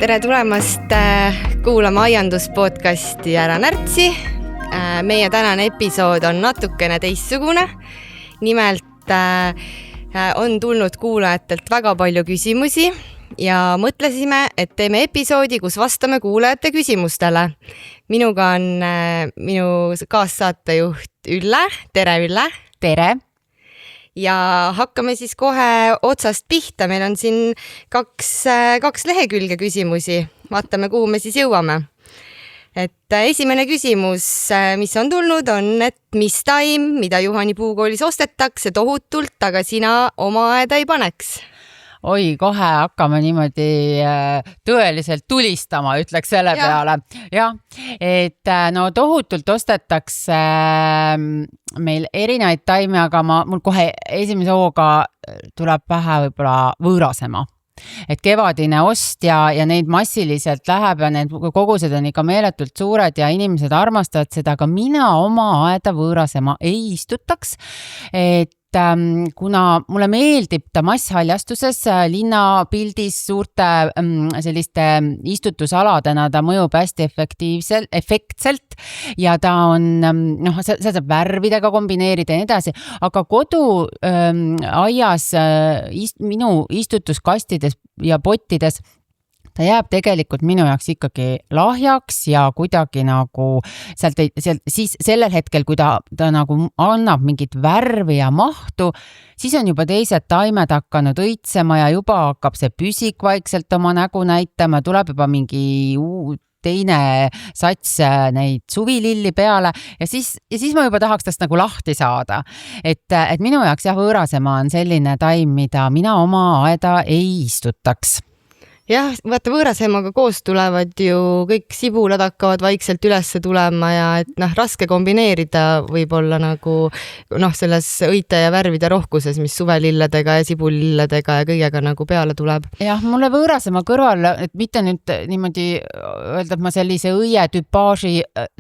Tere tulemast kuulama aianduspodcasti Ära närtsi. Meie tänane episood on natukene teistsugune. Nimelt on tulnud kuulajatelt väga palju küsimusi ja mõtlesime, et teeme episoodi, kus vastame kuulajate küsimustele. Minuga on minu kaassaatejuht Ülle. Tere, Ülle! Tere! Ja hakkame siis kohe otsast pihta. Meil on siin kaks lehekülge küsimusi. Vaatame, kuhu me siis jõuame. Et esimene küsimus, mis on tulnud, on, et mis taim, mida Juhani puukoolis ostetakse tohutult, aga sina oma aeda ei paneks? Oi, kohe hakkame niimoodi tõeliselt tulistama, ütleks selle peale. Ja, et no tohutult ostetakse meil erinevaid taime, aga mul kohe esimese hooga tuleb pähe võib-olla võõrasema. Et kevadine ost ja neid massiliselt läheb ja need kogused on ikka meeletult suured ja inimesed armastavad seda, aga mina oma aeda võõrasema ei istutaks. Et kuna mulle meeldib ta masshaljastuses linnapildis suurte selliste istutusaladena, ta mõjub hästi efektselt ja ta on, see saab värvidega kombineerida ja nii edasi, aga kodu aias minu istutuskastides ja pottides ta jääb tegelikult minu jaoks ikkagi lahjaks ja kuidagi nagu siis sellel hetkel, kui ta nagu annab mingit värvi ja mahtu, siis on juba teised taimed hakanud õitsema ja juba hakkab see püsik vaikselt oma nägu näitama, tuleb juba mingi teine sats neid suvililli peale ja siis ma juba tahaks tast nagu lahti saada. Et minu jaoks võõrasema on selline taim, mida mina oma aeda ei istutaks. Jah, vaata võõrasemaga koos tulevad ju kõik sibulad hakkavad vaikselt üles tulema ja et raske kombineerida võib-olla nagu selles õite ja värvide rohkuses, mis suvelilledega ja sibulilledega ja kõigega nagu peale tuleb. Jah, mulle võõrasema kõrval, et mitte nüüd niimoodi öelda, et ma sellise õietüpaaži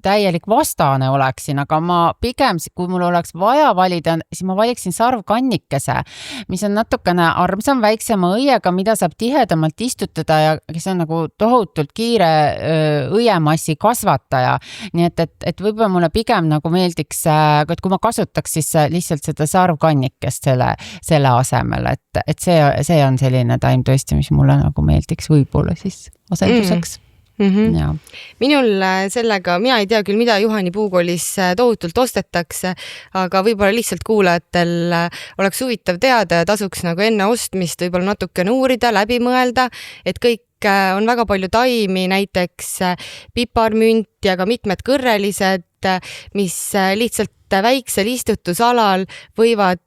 täielik vastane oleksin, aga ma pigem, kui mul oleks vaja valida, siis ma valiksin sarvkannikese, mis on natukene armsam väiksema õiega, mida saab tihedamalt istutada ja kes on nagu tohutult kiire õiemassi kasvataja. Nii et võib-olla mulle pigem nagu meeldiks, et kui ma kasutaks siis lihtsalt seda sarvkannikest selle asemel, et see on selline taim tõesti, mis mulle nagu meeldiks võib-olla siis asenduseks. Ja. Minul sellega, mina ei tea küll, mida Juhani puukoolis tohutult ostetakse, aga võib-olla lihtsalt kuulajatel oleks huvitav teada ja tasuks nagu enne ostmist võib-olla natuke uurida, läbi mõelda, et kõik on väga palju taimi, näiteks piparmünt ja ka mitmed kõrrelised, mis lihtsalt väiksel istutusalal võivad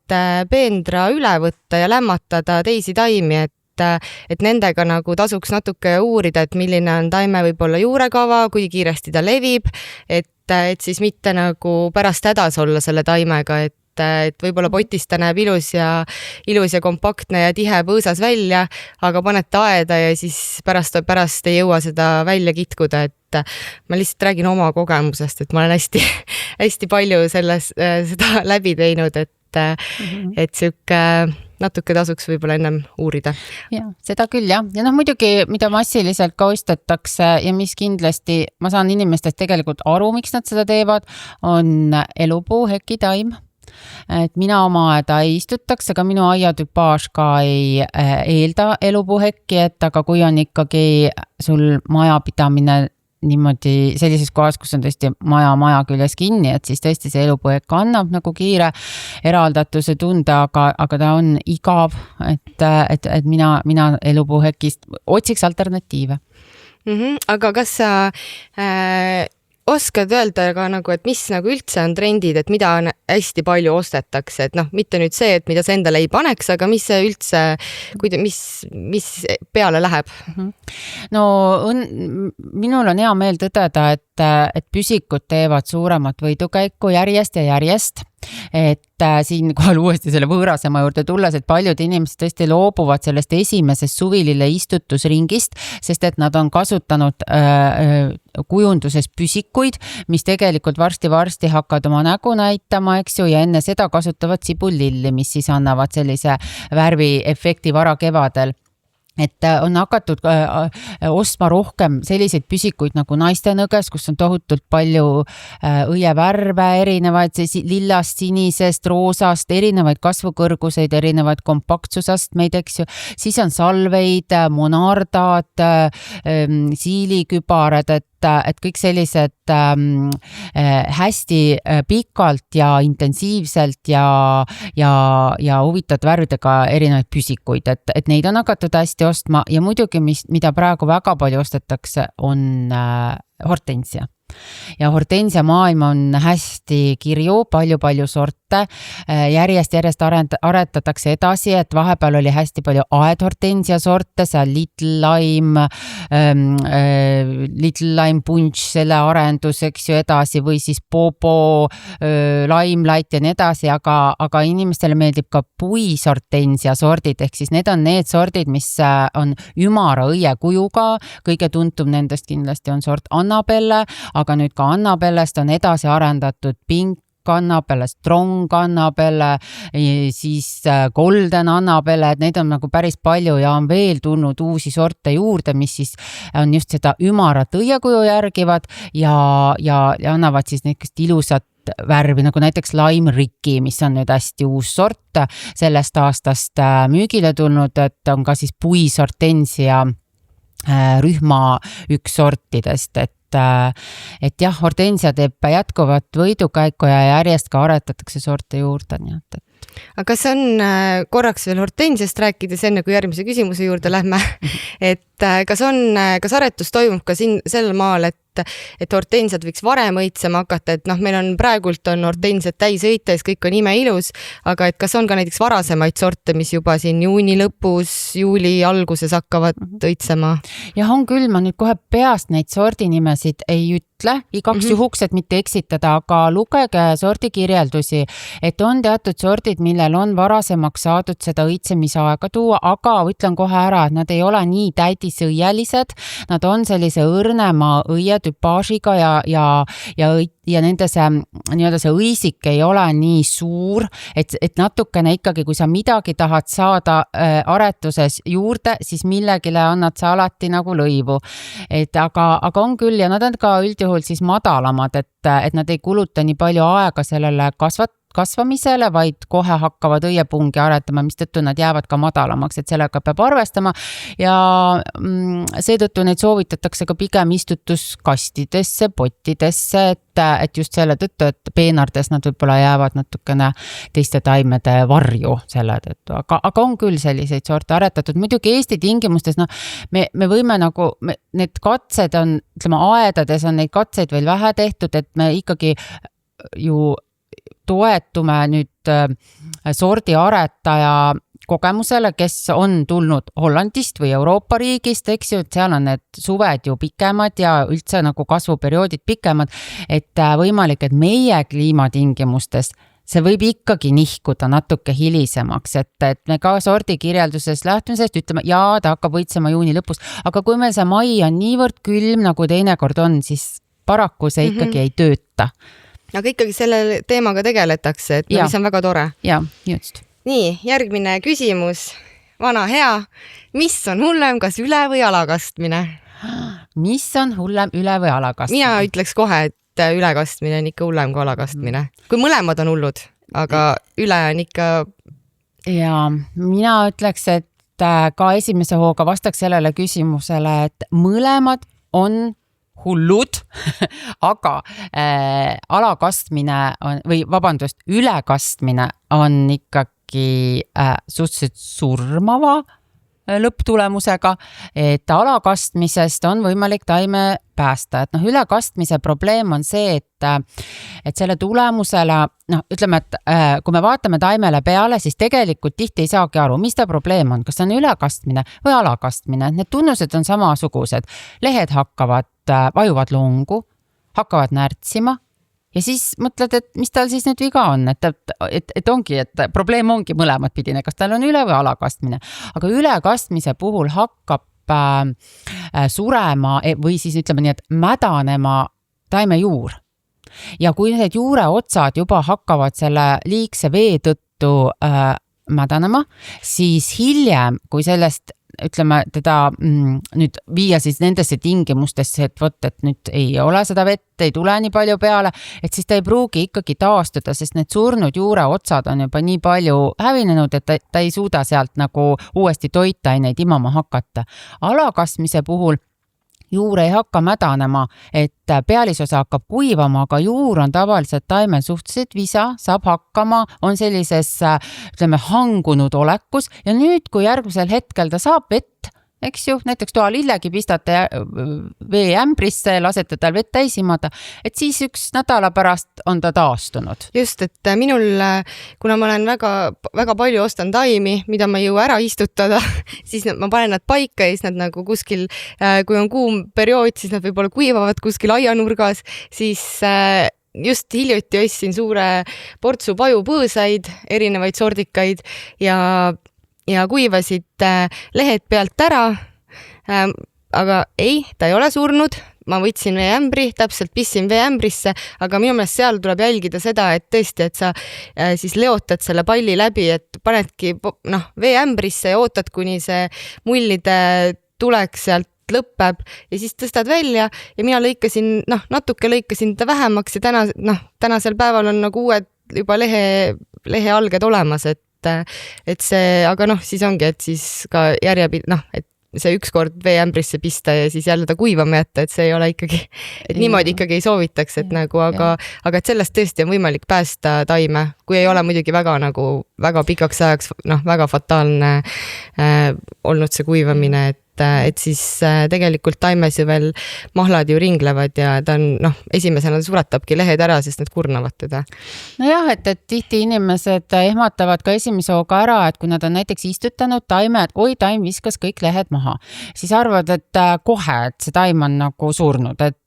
peendra üle võtta ja lämmatada teisi taimi, et nendega nagu tasuks natuke uurida, et milline on taime võib-olla juurekava, kui kiiresti ta levib, et siis mitte nagu pärast hädas olla selle taimega, et võib-olla potist ta näeb ilus ja kompaktne ja tihe põõsas välja, aga panete aeda ja siis pärast ei jõua seda välja kitkuda, et ma lihtsalt räägin oma kogemusest, et ma olen hästi palju seda läbi teinud, et siuke natuke tasuks võib-olla ennem uurida. Ja, seda küll, jah. Ja muidugi, mida massiliselt ka ostetakse ja mis kindlasti, ma saan inimestest tegelikult aru, miks nad seda teevad, on elupuu hekitaim. Et mina oma aeda ei istutaks, aga minu aiatüpaaž ka ei eelda elupuu hekki, et aga kui on ikkagi sul majapidamine niimoodi sellises kohas, kus on tõesti maja küljes kinni, et siis tõesti see elupõhek annab nagu kiire eraldatuse tunde, aga ta on igav, et mina elupõhekist otsiks alternatiive. Aga kas sa oskad öelda ka nagu, et mis nagu üldse on trendid, et mida on hästi palju ostetakse, et mitte nüüd see, et mida sa endale ei paneks, aga mis see üldse, mis peale läheb? No minul on hea meel tõdeda, et püsikud teevad suuremat võidukäiku järjest ja järjest. Et siin kohal uuesti selle võõrasema juurde tulles, et paljud inimesed tõesti loobuvad sellest esimesest suvilille istutusringist, sest et nad on kasutanud kujunduses püsikuid, mis tegelikult varsti hakkavad oma nägu näitama, eks ju, ja enne seda kasutavad sibullilli, mis siis annavad sellise värviefekti varakevadel. et on hakatud ostma rohkem selliseid püsikuid nagu naistenõges, kus on tohutult palju õievärve, erinevaid lillast, sinisest, roosast, erinevaid kasvukõrguseid, erinevaid kompaktsusastmeid, eks ju. Siis on salveid, monardad, siilikübarad, et kõik sellised hästi pikalt ja intensiivselt ja huvitavad värvidega erinevaid püsikuid, et neid on hakatud hästi ostma ja muidugi, mida praegu väga palju ostetakse, on hortensia. Ja hortensia maailm on hästi kirju, palju sorte, järjest aretatakse edasi, et vahepeal oli hästi palju aedhortensia sorte, seal Little Lime Punch, selle arendus, eks ju, edasi või siis Bobo, Limelight ja nii edasi, aga inimestele meeldib ka puishortensia sordid, ehk siis need on need sordid, mis on ümara õie kujuga, kõige tuntum nendest kindlasti on sort Annabelle, aga nüüd ka Annabellest on edasi arendatud Pink Annabelle, Strong Annabelle, siis Golden Annabelle, et neid on nagu päris palju ja on veel tulnud uusi sorte juurde, mis siis on just seda ümarat õiekuju järgivad ja annavad siis niisugust ilusat värvi, nagu näiteks Lime Ricky, mis on nüüd hästi uus sort sellest aastast müügile tulnud, et on ka siis puishortensia rühma üks sortidest, et jah, hortensia teeb jätkuvat võidukäiku ja järjest ka aretatakse sorte juurde, nii et. Aga kas on korraks veel hortensiast rääkides, enne kui järgmise küsimuse juurde lähme, et kas aretus toimub ka siin sel maal, et hortensiad võiks varem õitsema hakata, et meil on praegult on hortensiad täis õites, kõik on imeilus, aga et kas on ka näiteks varasemaid sorte, mis juba siin juuni lõpus, juuli alguses hakkavad õitsema? Jah, on küll, ma nüüd kohe peast neid sordinimesid ei ütle, igaks juhuks, et mitte eksitada, aga lugege sordikirjeldusi, et on teatud sordid, millel on varasemaks saadud seda õitsemisaega tuua, aga ütlen kohe ära, et nad ei ole nii täidisõielised, nad on sellise õrnema õietüpaažiga ja nende see õisik ei ole nii suur, et natukene ikkagi, kui sa midagi tahad saada aretuses juurde, siis millegile annad sa alati nagu lõivu. Aga on küll ja nad on ka üldjuhul siis madalamad, et nad ei kuluta nii palju aega sellele kasvamisele, vaid kohe hakkavad õiepungi aretama, mis tõttu nad jäävad ka madalamaks, et sellega peab arvestama ja seetõttu neid soovitatakse ka pigem istutuskastidesse, pottidesse, et just selle tõttu, et peenardes nad võib-olla jäävad natukene teiste taimede varju selle tõttu, aga on küll selliseid sorte aretatud. Muidugi Eesti tingimustes, me võime nagu, need katsed on, ütleme, aedades on neid katseid veel vähe tehtud, et me ikkagi ju toetume nüüd sordi aretaja kogemusele, kes on tulnud Hollandist või Euroopa riigist, eks ju, et seal on need suved ju pikemad ja üldse nagu kasvuperioodid pikemad, et võimalik, et meie kliimatingimustes see võib ikkagi nihkuda natuke hilisemaks, et me ka sordi kirjelduses lähtumisest ütleme, ta hakkab õitsema juuni lõpus, aga kui meil see mai on niivõrd külm, nagu teinekord on, siis paraku see ikkagi ei tööta. Aga ikkagi selle teemaga tegeletakse, et mis on väga tore. Ja, just. Nii, järgmine küsimus. Vana hea, mis on hullem, kas üle- või alakastmine? Mis on hullem, üle- või alakastmine? Mina ütleks kohe, et ülekastmine on ikka hullem kui alakastmine. Kui mõlemad on hullud, aga üle on ikka... Ja, mina ütleks, et ka esimese hooga vastaks sellele küsimusele, et mõlemad on hullud, aga alakastmine on, või vabandust, ülekastmine on ikkagi suhteliselt surmava lõpptulemusega, et alakastmisest on võimalik taime päästa, et ülekastmise probleem on see, et selle tulemusele, ütleme, et kui me vaatame taimele peale, siis tegelikult tihti ei saagi aru, mis ta probleem on, kas on ülekastmine või alakastmine, need tunnused on samasugused, lehed vajuvad longu, hakkavad närtsima ja siis mõtled, et mis tal siis nüüd viga on, et ongi, et probleem ongi mõlemad pidine, kas tal on üle- või alakastmine, aga ülekastmise puhul hakkab surema või siis ütleme nii, et mädanema taime juur. Ja kui need juure otsad juba hakkavad selle liigse vee tõttu mädanema, siis hiljem, kui sellest ütleme teda nüüd viia siis nendesse tingimustesse, et vot, et nüüd ei ole seda vett, ei tule nii palju peale, et siis ta ei pruugi ikkagi taastuda, sest need surnud juure otsad on juba nii palju hävinenud, et ta ei suuda sealt nagu uuesti toitaineid imama hakata. Alakasmise puhul juur ei hakka mädanema, et pealisosa hakkab kuivama, aga juur on tavaliselt taimel suhteliselt visa, saab hakkama, on sellises, ütleme, hangunud olekus ja nüüd, kui järgmisel hetkel ta saab vett, eks ju, näiteks toalillegi pistate veeämbrisse, lasete tal vett täis imada, et siis üks nädala pärast on ta taastunud. Just, et minul, kuna ma olen väga palju ostan taimi, mida ma ei jõua ära istutada, siis ma panen nad paika ja siis nad nagu kuskil, kui on kuum periood, siis nad võib-olla kuivavad kuskil aianurgas, siis just hiljuti ostsin suure portsu pajupõõsaid, erinevaid sordikaid ja kuivasid lehed pealt ära, aga ei, ta ei ole surnud, ma võtsin veeämbri, täpselt pissin veeämbrisse, aga minu meelest seal tuleb jälgida seda, et tõesti, et sa siis leotad selle palli läbi, et panedki veeämbrisse ja ootad, kuni see mullide tulek sealt lõpeb ja siis tõstad välja ja mina natuke lõikasin ta vähemaks ja tänasel päeval on nagu uued juba lehealged olemas, et see, aga siis ongi, et siis ka et see ükskord veeämbrisse pista ja siis jälle ta kuivama jätta, et see ei ole ikkagi, et niimoodi ikkagi ei soovitaks, et aga et sellest tõesti on võimalik päästa taime, kui ei ole muidugi väga pikaks ajaks väga fataalne olnud see kuivamine, et siis tegelikult taimes ju veel mahlad ju ringlevad ja ta on, esimesena suretabki lehed ära, sest need kurnavad teda. Nojah, et tihti inimesed ehmatavad ka esimese hooga ära, et kui nad on näiteks istutanud taime, et oi, taim viskas kõik lehed maha, siis arvad, et kohe, et see taim on nagu surnud, et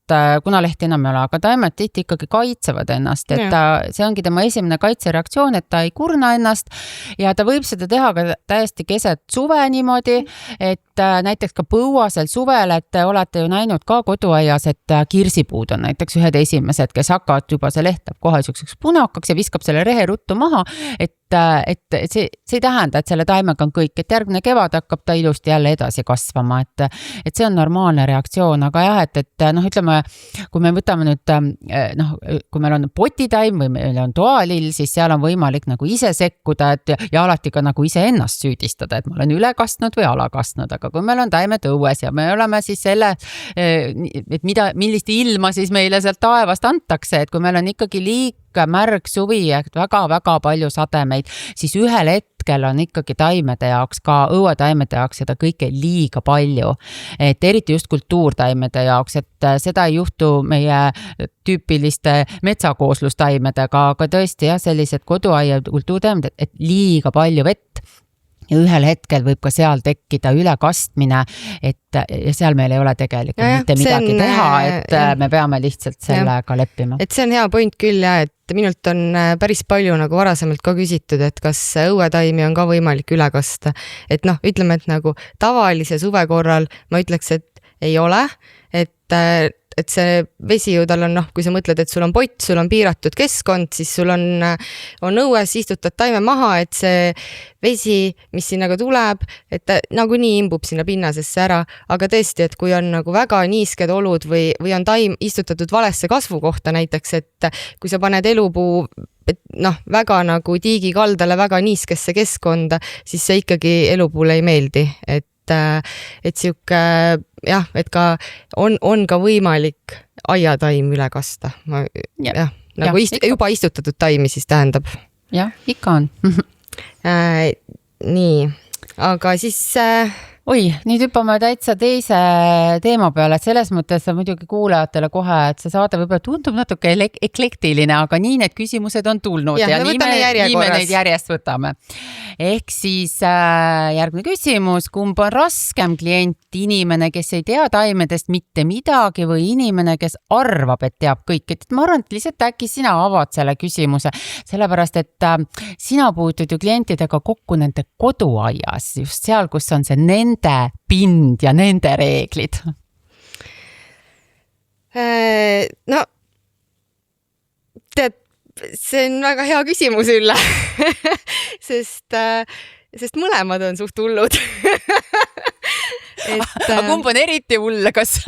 kuna lehti enam ei ole, aga taimed tihti ikkagi kaitsevad ennast, et see ongi tema esimene kaitsereaktsioon, et ta ei kurna ennast ja ta võib seda teha ka täiesti keset suve niimoodi, et näiteks ka põuasel suvel, et olete ju näinud ka koduaias, et kirsipuud on näiteks ühed esimesed, kes hakkavad juba, see leht läheb kohe selliseks punakaks ja viskab selle rehe ruttu maha, et see ei tähenda, et selle taimega on kõik, et järgmine kevad hakkab ta ilusti jälle edasi kasvama, et see on normaalne reaktsioon, aga jah, et ütleme, kui me võtame nüüd, kui meil on potitaim või meil on toalill, siis seal on võimalik nagu ise sekkuda, ja alati ka nagu ise ennast süüdistada, et ma olen üle kastnud või ala kastnud, aga kui meil on taimed õues ja me oleme siis selle, et millist ilma siis meile sealt taevast antakse, et kui meil on ikkagi märg suvi ja väga-väga palju sademeid, siis ühel hetkel on ikkagi taimede jaoks, ka õuetaimede jaoks seda kõike liiga palju. Et eriti just kultuurtaimede jaoks, et seda ei juhtu meie tüüpiliste metsakooslustaimetega, aga tõesti sellised koduaia kultuurtaimed, et liiga palju vett. Ja ühel hetkel võib ka seal tekkida ülekastmine, ja seal meil ei ole tegelikult mitte midagi teha, et me peame lihtsalt sellega leppima. Et see on hea point küll et minult on päris palju nagu varasemalt ka küsitud, et kas õuetaimi on ka võimalik üle kasta. Et ütleme, et nagu tavalise suve korral ma ütleks, et ei ole, et see vesi ju tal on, kui sa mõtled, et sul on pott, sul on piiratud keskkond, siis sul on õues, istutad taime maha, et see vesi, mis sinnaga tuleb, et ta nagunii imbub sinna pinnasesse ära, aga tõesti, et kui on nagu väga niisked olud või on taim istutatud valesse kasvukohta näiteks, et kui sa paned elupuu väga nagu tiigi kaldale väga niiskesse keskkonda, siis see ikkagi elupuule ei meeldi, et siuke et ka on ka võimalik aiataim üle kasta. Juba istutatud taimi siis tähendab. Jah, ikka on. Nii, aga siis Oi, nüüd hüppame täitsa teise teema peale, et selles mõttes muidugi kuulajatele kohe, et see saade võib-olla tundub natuke eklektiline, aga nii need küsimused on tulnud ja nii me neid järjest võtame. Ehk siis järgmine küsimus, kumb on raskem klient, inimene, kes ei tea taimedest mitte midagi või inimene, kes arvab, et teab kõik, et ma arvan, et lihtsalt äkki sina avad selle küsimuse, sellepärast, et sina puutud ju klientidega kokku nende koduaias, just seal, kus on see nende pind ja nende reeglid? No, tead, see on väga hea küsimus, Ülle, sest mõlemad on suht hullud. aga kumb on eriti hull, kas?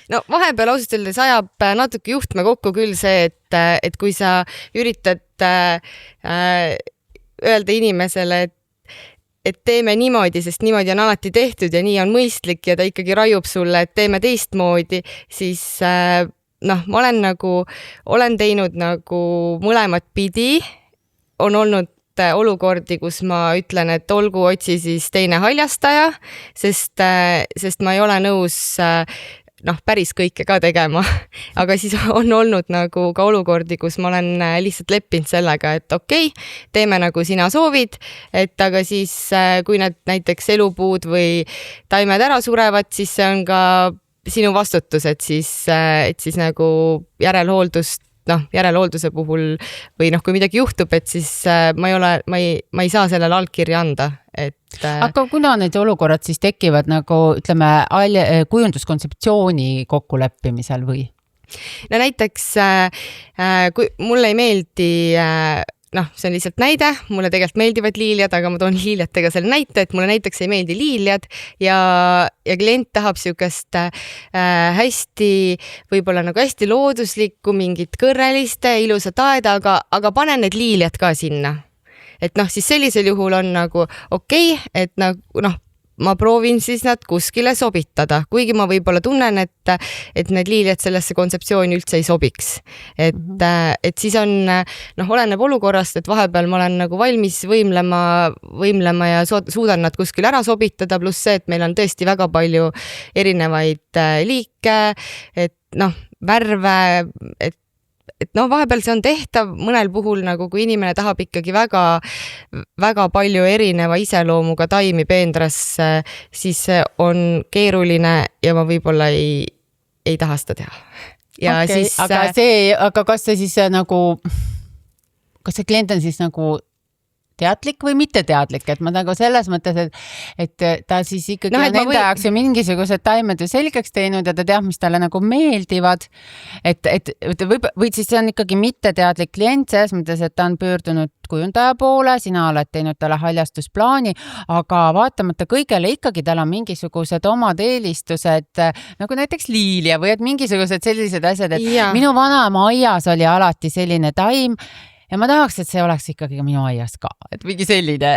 No vahepeal ausalt öeldes ajab natuke juhtme kokku küll see, et kui sa üritad öelda inimesele, et teeme niimoodi, sest niimoodi on alati tehtud ja nii on mõistlik ja ta ikkagi raiub sulle, et teeme teistmoodi, siis noh, ma olen teinud nagu mõlemat pidi, on olnud olukordi, kus ma ütlen, et olgu, otsi siis teine haljastaja, sest ma ei ole nõus päris kõike ka tegema, aga siis on olnud nagu ka olukordi, kus ma olen lihtsalt leppinud sellega, et okei, teeme nagu sina soovid, et aga siis kui need näiteks elupuud või taimed ära surevad, siis see on ka sinu vastutus, et siis nagu järelhoolduse puhul või kui midagi juhtub, et siis ma ei saa sellele allkirja anda. Aga kuna need olukorrad siis tekivad nagu ütleme kujunduskontseptsiooni kokkuleppimisel või? No näiteks kui mulle ei meeldi see on lihtsalt näide, mulle tegelikult meeldivad liiljad, aga ma toon liiljatega selle näite, et mulle näiteks ei meeldi liiljad ja klient tahab siukest hästi, võib-olla nagu hästi looduslikku, mingit kõrreliste, ilusat aeda, aga panen need liiljad ka sinna. Et siis sellisel juhul on nagu okei, et ma proovin siis nad kuskile sobitada, kuigi ma võib-olla tunnen, et need liiljad sellesse kontseptsiooni üldse ei sobiks. Et siis on, oleneb olukorrast, et vahepeal ma olen nagu valmis võimlema ja suudan nad kuskile ära sobitada, pluss see, et meil on tõesti väga palju erinevaid liike, et värve, et vahepeal see on tehtav mõnel puhul, nagu kui inimene tahab ikkagi väga, väga palju erineva iseloomuga taimi peendrasse, siis see on keeruline ja ma võib-olla ei taha seda teha. Ja okay, siis, aga kas see siis kas see klient on siis nagu teadlik või mitte teadlik, et ma nagu selles mõttes, et ta siis ikkagi on enda jaoks ju mingisugused taimed ju selgeks teinud ja ta teab, mis talle nagu meeldivad, et või siis see on ikkagi mitteteadlik klient selles mõttes, et ta on pöördunud kujundaja poole, sina oled teinud talle haljastusplaani, aga vaatamata kõigele ikkagi tal on mingisugused omad eelistused, nagu näiteks liilja või et mingisugused sellised asjad, et minu vanaema aias oli alati selline taim, ja ma tahaks, et see oleks ikkagi minu aias ka, et mingi selline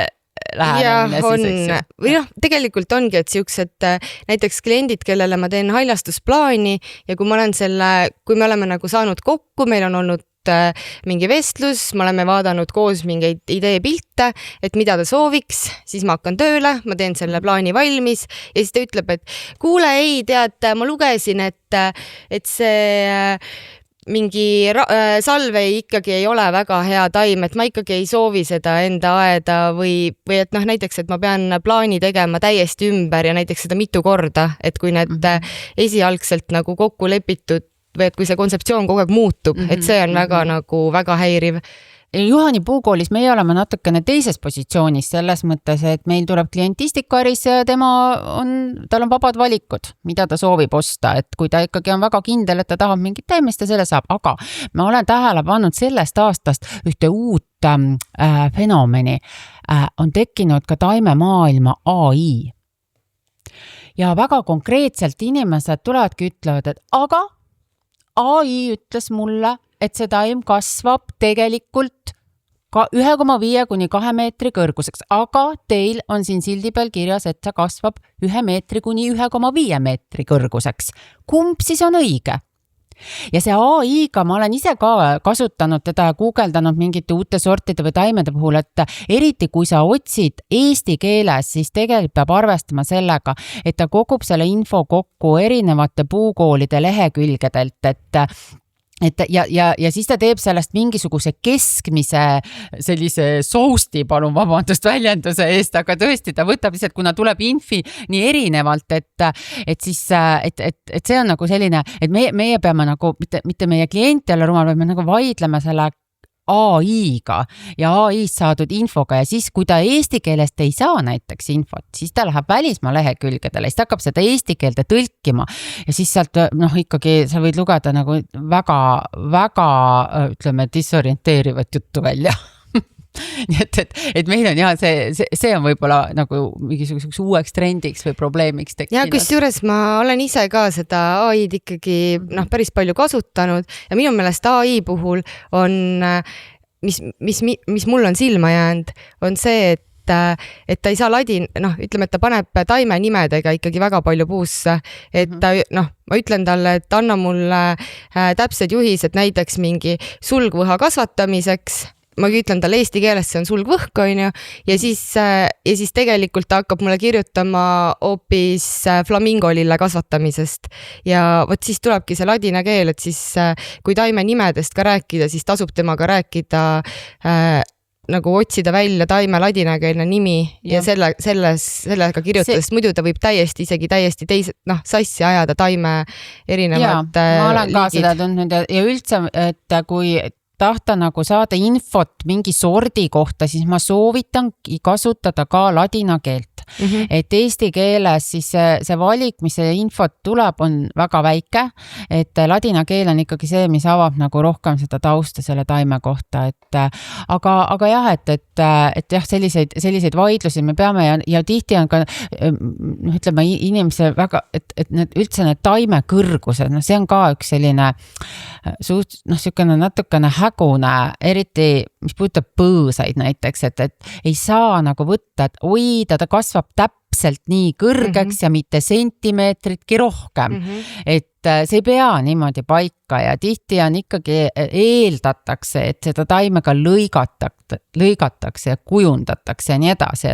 lähenemine siis. Või tegelikult ongi, et siuksed näiteks kliendid, kellele ma teen haljastusplaani ja kui me oleme nagu saanud kokku, meil on olnud mingi vestlus, me oleme vaadanud koos mingeid ideepilte, et mida ta sooviks, siis ma hakkan tööle, ma teen selle plaani valmis ja siis ta ütleb, et kuule, ei tead, ma lugesin, et see mingi salvei ikkagi ei ole väga hea taim, et ma ikkagi ei soovi seda enda aeda või et näiteks, et ma pean plaani tegema täiesti ümber ja näiteks seda mitu korda, et kui need esialgselt nagu kokku lepitud või et kui see kontseptsioon kogu aeg muutub, et see on väga häiriv. Juhani puukoolis meie oleme natukene teises positsioonis selles mõttes, et meil tuleb klientistikaäris ja tal on vabad valikud, mida ta soovib osta, et kui ta ikkagi on väga kindel, et ta tahab mingit taimest ja selle saab, aga ma olen tähele pannud sellest aastast ühte uut fenomeni, on tekkinud ka taimemaailma AI. Ja väga konkreetselt inimesed tulevadki ütlevad, et aga AI ütles mulle, et see taim kasvab tegelikult ka 1,5 kuni 2 meetri kõrguseks, aga teil on siin sildi peal kirjas, et see kasvab 1 meetri kuni 1,5 meetri kõrguseks. Kumb siis on õige? Ja see AI-ga ma olen ise ka kasutanud teda ja guugeldanud mingite uute sortide või taimede puhul, et eriti kui sa otsid eesti keeles, siis tegelikult peab arvestama sellega, et ta kogub selle info kokku erinevate puukoolide lehekülgedelt, ja siis ta teeb sellest mingisuguse keskmise sellise sousti, palun vabandust väljenduse eest, aga tõesti ta võtab lihtsalt, kuna tuleb infi nii erinevalt, et see on nagu selline, et meie peame nagu, mitte meie klient jälle rumal, vaid me nagu vaidleme selle AI-ga ja AI-st saadud infoga ja siis, kui ta eesti keelest ei saa näiteks infot, siis ta läheb välismaa lehekülgedele, siis ta hakkab seda eesti keelde tõlkima ja siis sealt ikkagi sa võid lugeda nagu väga, väga ütleme disorienteerivat juttu välja. nii et meil on jah, see on võib-olla nagu mingisuguseks uueks trendiks või probleemiks tekkinud. Ja kusjuures ma olen ise ka seda AI-d ikkagi päris palju kasutanud ja minu meelest AI puhul on, mis mul on silma jäänud, on see, et ta ei saa ütleme, et ta paneb taime nimedega ikkagi väga palju puusse, et ta, ma ütlen talle, et anna mulle täpsed juhised näiteks mingi sulgvõha kasvatamiseks, ma ütlen talle eesti keeles, see on sulgvõhk, on ju, ja siis tegelikult ta hakkab mulle kirjutama hoopis flamingolille kasvatamisest ja vot siis tulebki see ladina keel, et siis kui taime nimedest ka rääkida, siis tasub temaga rääkida nagu otsida välja taime ladinakeelne nimi ja sellega kirjutades, muidu ta võib isegi täiesti teise, sassi ajada taime erinevad liigid. Ma olen ka seda tundnud ja üldse, et kui tahta nagu saada infot mingi sordi kohta, siis ma soovitan kasutada ka ladina keelt. Et eesti keeles siis see valik, mis see infot tuleb, on väga väike, et ladina keel on ikkagi see, mis avab nagu rohkem seda tausta selle taime kohta, aga jah, et jah, selliseid vaidlusi me peame ja tihti on ka, ütleme, inimese väga, et üldse need taime kõrgused, see on ka üks selline sihukene natukene hägune, eriti mis puudutab põõsaid näiteks, et ei saa nagu võtta, et oi, ta kasvab täpselt nii kõrgeks ja mitte sentimeetritki rohkem. Et see ei pea niimoodi paika ja tihti on ikkagi eeldatakse, et seda taimega lõigatakse ja kujundatakse ja nii edasi,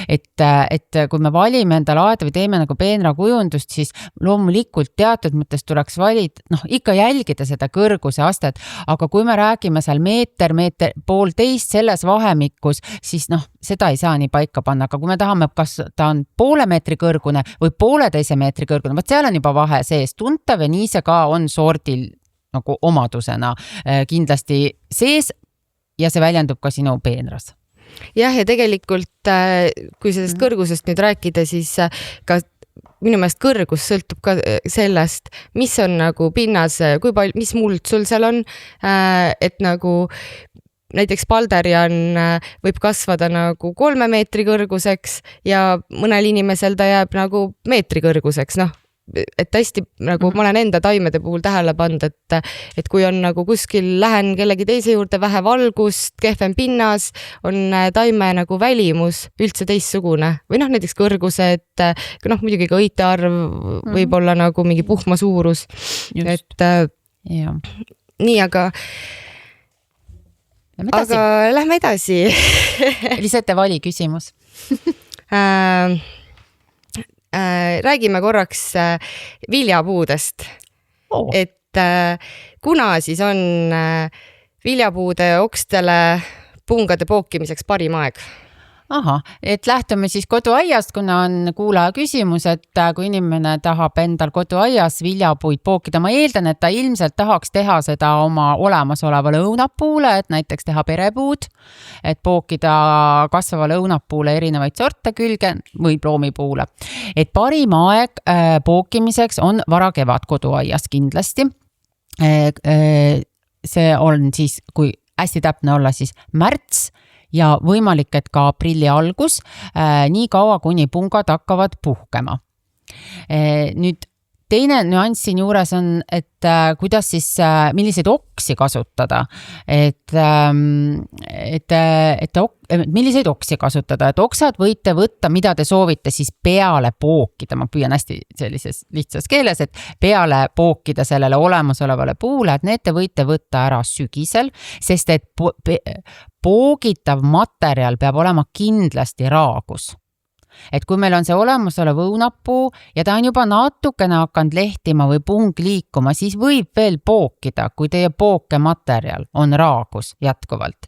et kui me valime endale aeda või teeme nagu peenrakujundust, siis loomulikult teatud mõttes tuleks valida, ikka jälgida seda kõrguse astet, aga kui me räägime seal meeter, poolteist selles vahemikus, siis seda ei saa nii paika panna, aga kui me tahame, kas ta on poole meetri kõrgune või pooleteise meetri kõrgune, võt seal on juba vahe sees tuntav ja nii see ka on sordil nagu omadusena kindlasti sees ja see väljendub ka sinu peenras. Jah, ja tegelikult kui sellest kõrgusest nüüd rääkida, siis ka minu meelest kõrgus sõltub ka sellest, mis on nagu pinnas, kui palju, mis muld sul seal on, et nagu näiteks palderian võib kasvada nagu 3 meetri kõrguseks ja mõnel inimesel ta jääb nagu meetri kõrguseks, et hästi nagu ma olen enda taimede puhul tähele pannud, et kui on nagu kuskil lähen kellegi teise juurde vähe valgust, kehvem pinnas, on taime nagu välimus üldse teistsugune või näiteks kõrgused, muidugi ka õitearv võib olla nagu mingi puhma suurus. Just. Nii, aga lähme edasi. Lihtsalt vali küsimus. Räägime korraks viljapuudest, et kuna siis on viljapuude okstele pungade pookimiseks parim aeg? Aha, et lähtume siis koduaiast, kuna on kuulaja küsimus, et kui inimene tahab endal koduaias viljapuid pookida, ma eeldan, et ta ilmselt tahaks teha seda oma olemasolevale õunapuule, et näiteks teha perepuud, et pookida kasvavale õunapuule erinevaid sorte külge või ploomipuule. Et parim aeg pookimiseks on varakevad koduaias kindlasti. See on siis, kui hästi täpne olla, siis märts, ja võimalik, et ka aprilli algus, nii kaua, kuni pungad hakkavad puhkema. Nüüd teine nüanss siin juures on, et kuidas siis, milliseid oksi kasutada, milliseid oksi kasutada, et oksad võite võtta, mida te soovite siis peale pookida, ma püüan hästi sellises lihtsas keeles, et peale pookida sellele olemasolevale puule, et need te võite võtta ära sügisel, sest et poogitav materjal peab olema kindlasti raagus. Et kui meil on see olemasolev õunapuu ja ta on juba natukene hakanud lehtima või pung liikuma, siis võib veel pookida, kui teie pookematerjal on raagus jätkuvalt.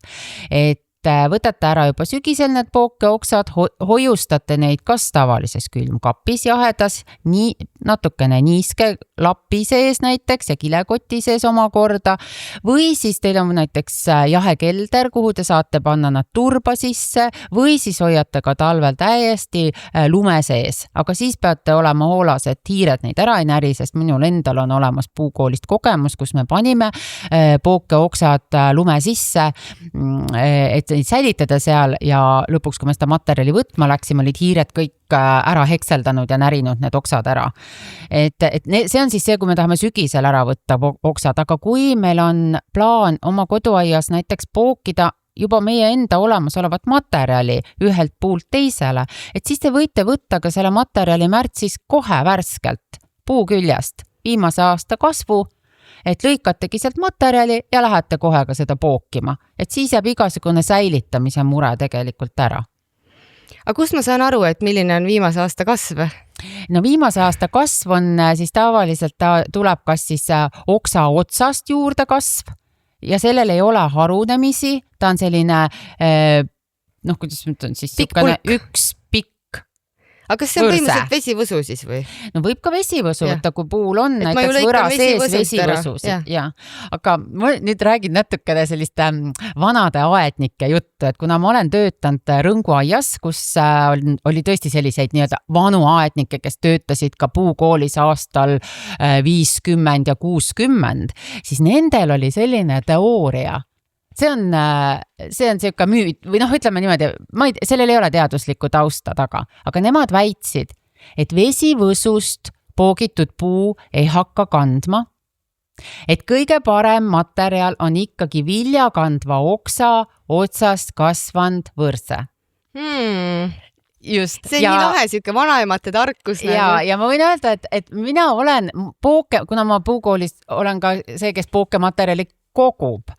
Et võtate ära juba sügisel need pookeoksad, hoiustate neid kas tavalises külmkapis jahedas, nii natukene niiske lapi sees näiteks ja kilekoti sees omakorda, või siis teil on näiteks jahekelder, kuhu te saate panna nad turba sisse, või siis hoiate ka talvel täiesti lume sees, aga siis peate olema hoolas, et hiired neid ära ei näri, sest minul endal on olemas puukoolist kogemus, kus me panime pookeoksad lume sisse, et säilitada seal ja lõpuks, kui me seda materjali võtma läksime, olid hiired kõik ära hekseldanud ja närinud need oksad ära. See on siis see, kui me tahame sügisel ära võtta oksad, aga kui meil on plaan oma koduaias näiteks pookida juba meie enda olemasolevat materjali ühelt puult teisele, et siis te võite võtta ka selle materjali märtsis kohe värskelt puu küljest viimase aasta kasvu, et lõikategi sealt materjali ja lähete kohe ka seda pookima. Et siis jääb igasugune säilitamise mure tegelikult ära. Aga kust ma saan aru, et milline on viimase aasta kasv? No viimase aasta kasv on siis tavaliselt tuleb kas siis oksa otsast juurde kasv, ja sellel ei ole harunemisi, ta on selline, kuidas ma ütlen siis, üks pikk aga kas see on põhimõtteliselt vesivõsu siis või? No võib ka vesivõsu võtta, kui puul on näiteks võra sees vesivõsu. Aga ma nüüd räägin natukene sellist vanade aednike juttu, et kuna ma olen töötanud Rõnguaias, kus oli tõesti selliseid nii-öelda vanu aednikke, kes töötasid ka puukoolis aastal 50 ja 60, siis nendel oli selline teooria. See on selline müüt või ütleme niimoodi, sellel ei ole teaduslikku tausta taga, aga nemad väitsid, et vesivõsust poogitud puu ei hakka kandma, et kõige parem materjal on ikkagi viljakandva oksa otsast kasvanud võrse. Just. See on nii lahe siuke vanaemate tarkus. Ja ma võin öelda, et mina olen kuna ma puukoolis olen ka see, kes pookematerjali kogub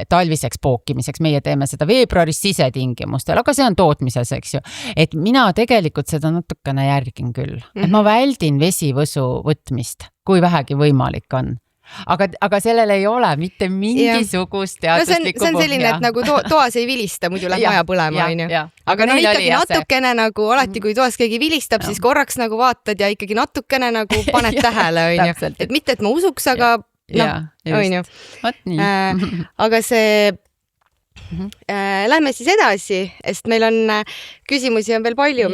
talviseks pookimiseks. Meie teeme seda veebruaris sisetingimustel, aga see on tootmises, eks ju. Et mina tegelikult seda natukene järgin küll. Et ma väldin vesivõsu võtmist, kui vähegi võimalik on. Aga sellel ei ole mitte mingisugust teaduslikku see on selline, et nagu toas ei vilista, muidu läheb maja põlema. Aga ikkagi natukene nagu alati, kui toas keegi vilistab, siis korraks nagu vaatad ja ikkagi natukene nagu paned tähele. Et mitte, et ma usuks, aga aga see lähme siis edasi, sest meil on küsimusi on veel palju.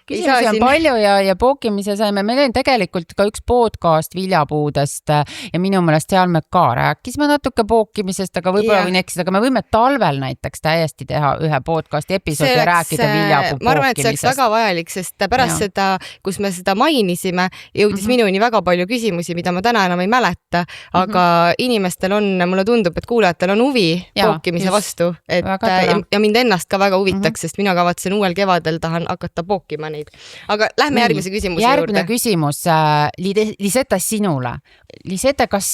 Küsimusi on palju ja pookimise saime. Meil on tegelikult ka üks podcast viljapuudest ja minu meelest seal me ka rääkisime natuke pookimisest, aga võib-olla võin eksida, aga me võime talvel näiteks täiesti teha ühe podcasti episoodi ja rääkida viljapuu pookimisest. Ma arvan, et see oleks väga vajalik, sest pärast seda, kus me seda mainisime, jõudis minuni väga palju küsimusi, mida ma täna enam ei mäleta, aga inimestel on, mulle tundub, et kuulajatel on huvi pookimise vastu. Ja mind ennast ka väga huvitaks, sest mina kavatsen uuel kevadel tahan hakata pookima neid. Aga lähme järgmise küsimuse juurde. Järgmine küsimus Liseta sinule. Liseta, kas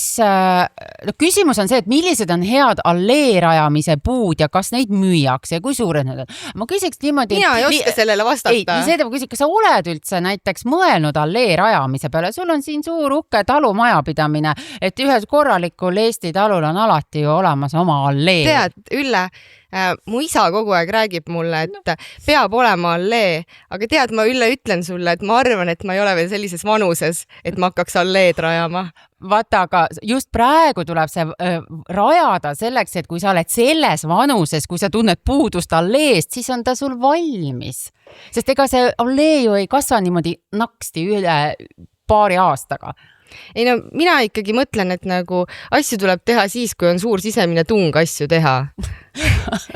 küsimus on see, et millised on head allee rajamise puud ja kas neid müüakse ja kui suured need on? Ma küsiks niimoodi... Mina ei oska sellele vastata. Liseta, ma küsiks, kas sa oled üldse näiteks mõelnud allee rajamise peale? Sul on siin suur ukke talumajapidamine, et ühes korralikul Eesti talul on alati ju olemas oma allee. Tead, Ülle, mu isa kogu aeg räägib mulle, et peab olema allee, aga tead, ma Ülle ütlen sulle, et ma arvan, et ma ei ole veel sellises vanuses, et ma hakkaks alleed rajama. Vaata, aga just praegu tuleb see rajada selleks, et kui sa oled selles vanuses, kui sa tunned puudust alleest, siis on ta sul valmis. Sest ega see allee ju ei kasva niimoodi naksti üle paari aastaga. Ei no, mina ikkagi mõtlen, et nagu asju tuleb teha siis, kui on suur sisemine tung asju teha.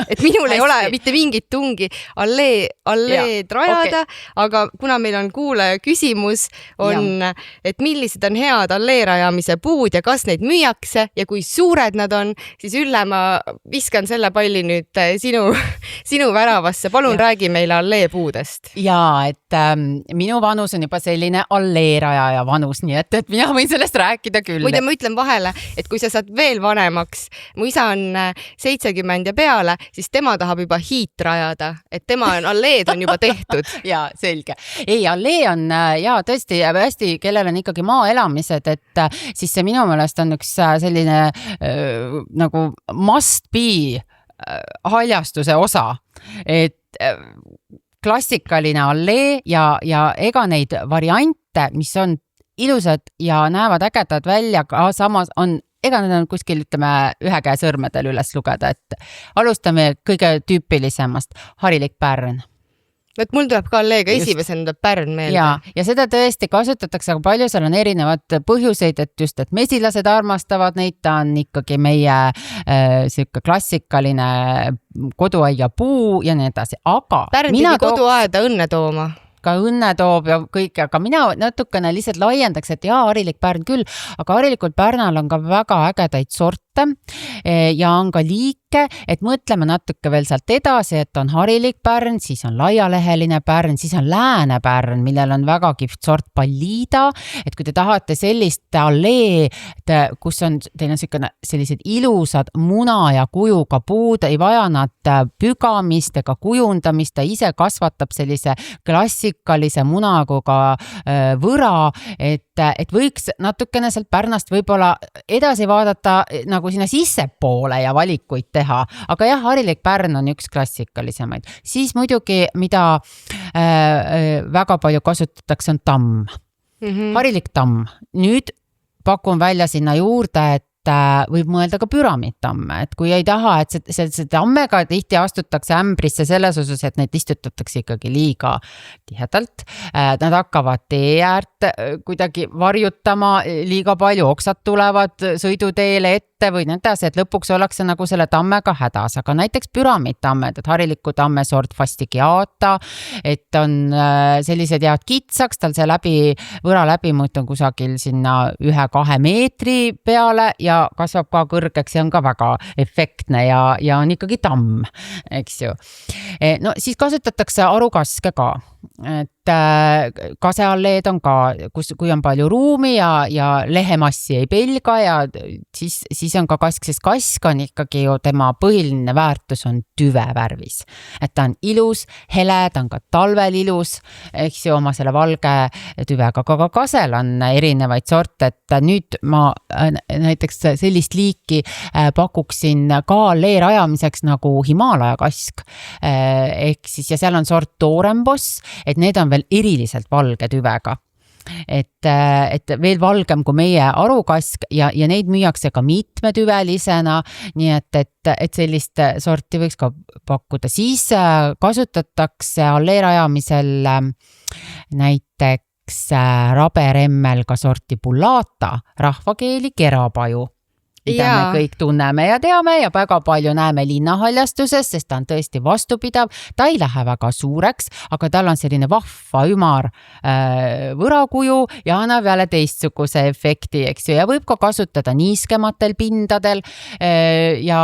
Et minul ei ole mitte mingit tungi alleed rajada, aga kuna meil on kuulaja küsimus, on, et millised on head allee rajamise puud ja kas neid müüakse ja kui suured nad on, siis Ülle, ma viskan selle palli nüüd sinu väravasse. Palun räägi meile allee puudest. Jaa, et minu vanus on juba selline allee rajaja vanus, nii et mina võin sellest rääkida küll. Muide, ma ütlen vahele, et kui sa saad veel vanemaks, mu isa on 70 ja peale, siis tema tahab juba hiit rajada, et tema alleed on juba tehtud. Jaa, selge. Ei, allee on tõesti hästi, kellel on ikkagi maaelamised, et siis see minu meelest on üks selline nagu must be haljastuse osa, et klassikaline allee ja ega neid variante, mis on ilusad ja näevad ägedad välja, aga samas on ega need on kuskil, ütleme, ühe käe sõrmedel üles lugeda, et alustame kõige tüüpilisemast, harilik pärn. et mul tuleb ka Alleega esimesena tuleb Pärn meelde. Ja seda tõesti kasutatakse, aga palju seal on erinevad põhjuseid, et just, et mesilased armastavad neid, ta on ikkagi meie siuke klassikaline koduaia puu ja nii edasi, aga Pärn pidi koduaeda õnne tooma. Ka õnne toob ja kõik, aga mina natukene lihtsalt laiendaks, et harilik Pärn küll, aga harilikult Pärnal on ka väga ägedaid sorte ja on ka liike, et mõtleme natuke veel sealt edasi, et on harilik Pärn, siis on laialeheline Pärn, siis on lääne Pärn, millel on väga kihvt sort Pallida, et kui te tahate sellist alleed, kus on teil on sellised ilusad muna ja kujuga puud, ei vaja nad pügamist ega kujundamist, ta ise kasvatab sellise klassikalise munaguga võra, et võiks natukene sealt Pärnast võib-olla edasi vaadata nagu sinna sissepoole ja valikuid teha, aga jah, harilik Pärn on üks klassikalisemaid. Siis muidugi, mida väga palju kasutatakse, on tamm. Harilik tamm. Nüüd pakun välja sinna juurde, et võib mõelda ka püramiidtamme, et kui ei taha, et see tammega tihti astutakse ämbrisse selles osas, et neid istutatakse ikkagi liiga tihedalt. Nad hakkavad tee äärt kuidagi varjutama, liiga palju oksad tulevad sõiduteele ette või nii edasi, et lõpuks ollakse nagu selle tammega hädas, aga näiteks püramiidtammed, et hariliku tamme sort fastigiata, et on sellised jäävad kitsaks, tal see võra läbimõõt on kusagil sinna 1-2 meetri peale ja kasvab ka kõrgeks ja on ka väga efektne ja on ikkagi tamm, eks ju. No siis kasutatakse arukaske ka, et kasealleed on ka, kui on palju ruumi ja lehemassi ei pelga ja siis on ka kask, sest kask on ikkagi ju tema põhiline väärtus on tüve värvis. Et ta on ilus, hele, ta on ka talvel ilus, eks ju, oma selle valge tüvega, aga ka kasel on erinevaid sorte, et nüüd ma näiteks sellist liiki pakuksin ka allee rajamiseks nagu Himaalaja kask, ehk siis ja seal on sort Tooremboss, et need on veel eriliselt valge tüvega. Et veel valgem kui meie arukask ja neid müüakse ka mitmetüvelisena, nii et sellist sorti võiks ka pakkuda. Siis kasutatakse allee rajamisel näiteks raberemmel ka sorti Bullata, rahvakeeli kerapaju. Mida me kõik tunneme ja teame ja väga palju näeme linnahaljastuses, sest ta on tõesti vastupidav, ta ei lähe väga suureks, aga tal on selline vahva ümar võrakuju ja annab jälle teistsuguse efekti, eks ju, ja võib ka kasutada niiskematel pindadel ja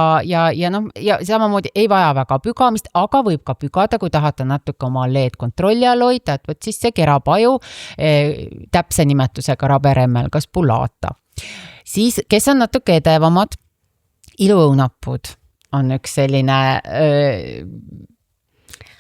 samamoodi ei vaja väga pügamist, aga võib ka pügada, kui tahate natuke oma alleed kontrolli all hoida, et võt siis see kerapaju täpse nimetusega raberemmel, kas Bullata. Siis, kes on natuke edevamad, iluõunapud on üks selline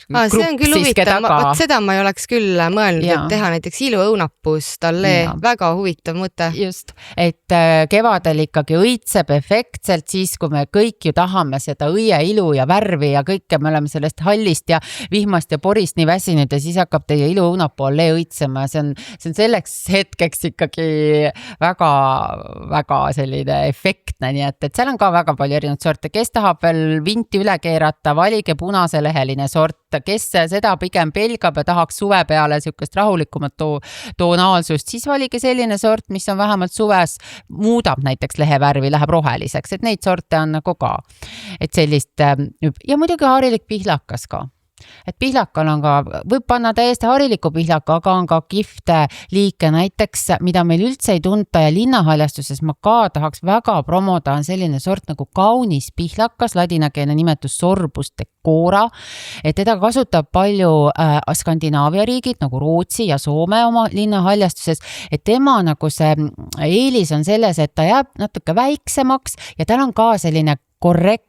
see on küll huvitav, seda ma ei oleks küll mõelnud, et teha näiteks iluõunapust allee, väga huvitav mõte. Just, et kevadel ikkagi õitseb efektselt, siis kui me kõik ju tahame seda õie ilu ja värvi ja kõike, me oleme sellest hallist ja vihmast ja porist nii väsinud ja siis hakkab teie iluõunapuu allee õitsema ja see on selleks hetkeks ikkagi väga, väga selline efektne, nii et seal on ka väga palju erinevad sorte, kes tahab veel vinti üle keerata, valige punaseleheline sort, kes seda pigem pelgab ja tahaks suve peale sükest rahulikumat tonaalsust, siis valige selline sort, mis on vähemalt suves, muudab näiteks lehevärvi, läheb roheliseks, et neid sorte on nagu ka. Et sellist, ja muidugi harilik pihlakas ka. Et pihlakal on ka, võib panna täiesti hariliku pihlaka, aga on ka kihvte liike näiteks, mida meil üldse ei tunta ja linnahaljastuses ma ka tahaks väga promoda, on selline sort nagu kaunis pihlakas, ladinakeelne nimetus Sorbus decora, et teda kasutab palju Skandinaavia riigid nagu Rootsi ja Soome oma linnahaljastuses, et tema nagu see eelis on selles, et ta jääb natuke väiksemaks ja tal on ka selline korrektne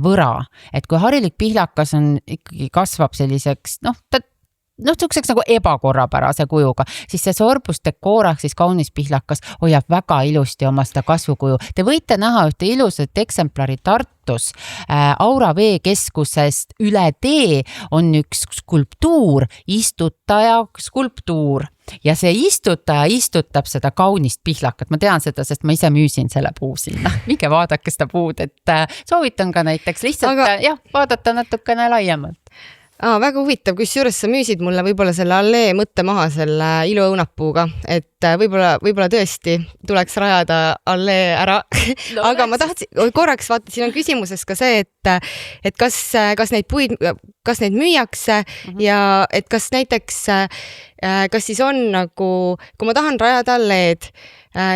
võra, et kui harilik pihlakas on ikkagi kasvab selliseks, selliseks nagu ebakorrapärase kujuga, siis see Sorbus decora, siis kaunis pihlakas hoiab väga ilusti oma seda kasvukuju. Te võite näha ühte ilusat eksemplari Tartus, Aura veekeskusest üle tee on üks skulptuur, istutaja skulptuur. Ja see istutaja istutab seda kaunist pihlakat. Ma tean seda, sest ma ise müüsin selle puu sinna. Minge vaadake seda puud, et soovitan ka näiteks lihtsalt vaadata natukene laiemalt. Väga huvitav, kusjuures sa müüsid mulle võib-olla selle allee mõtte maha selle iluõunapuuga, et võib-olla tõesti tuleks rajada allee ära no, aga ma tahtsin korraks vaata, siin on küsimuses ka see, et kas neid puid, kas neid müüakse ja et kas näiteks, kas siis on nagu, kui ma tahan rajada alleed,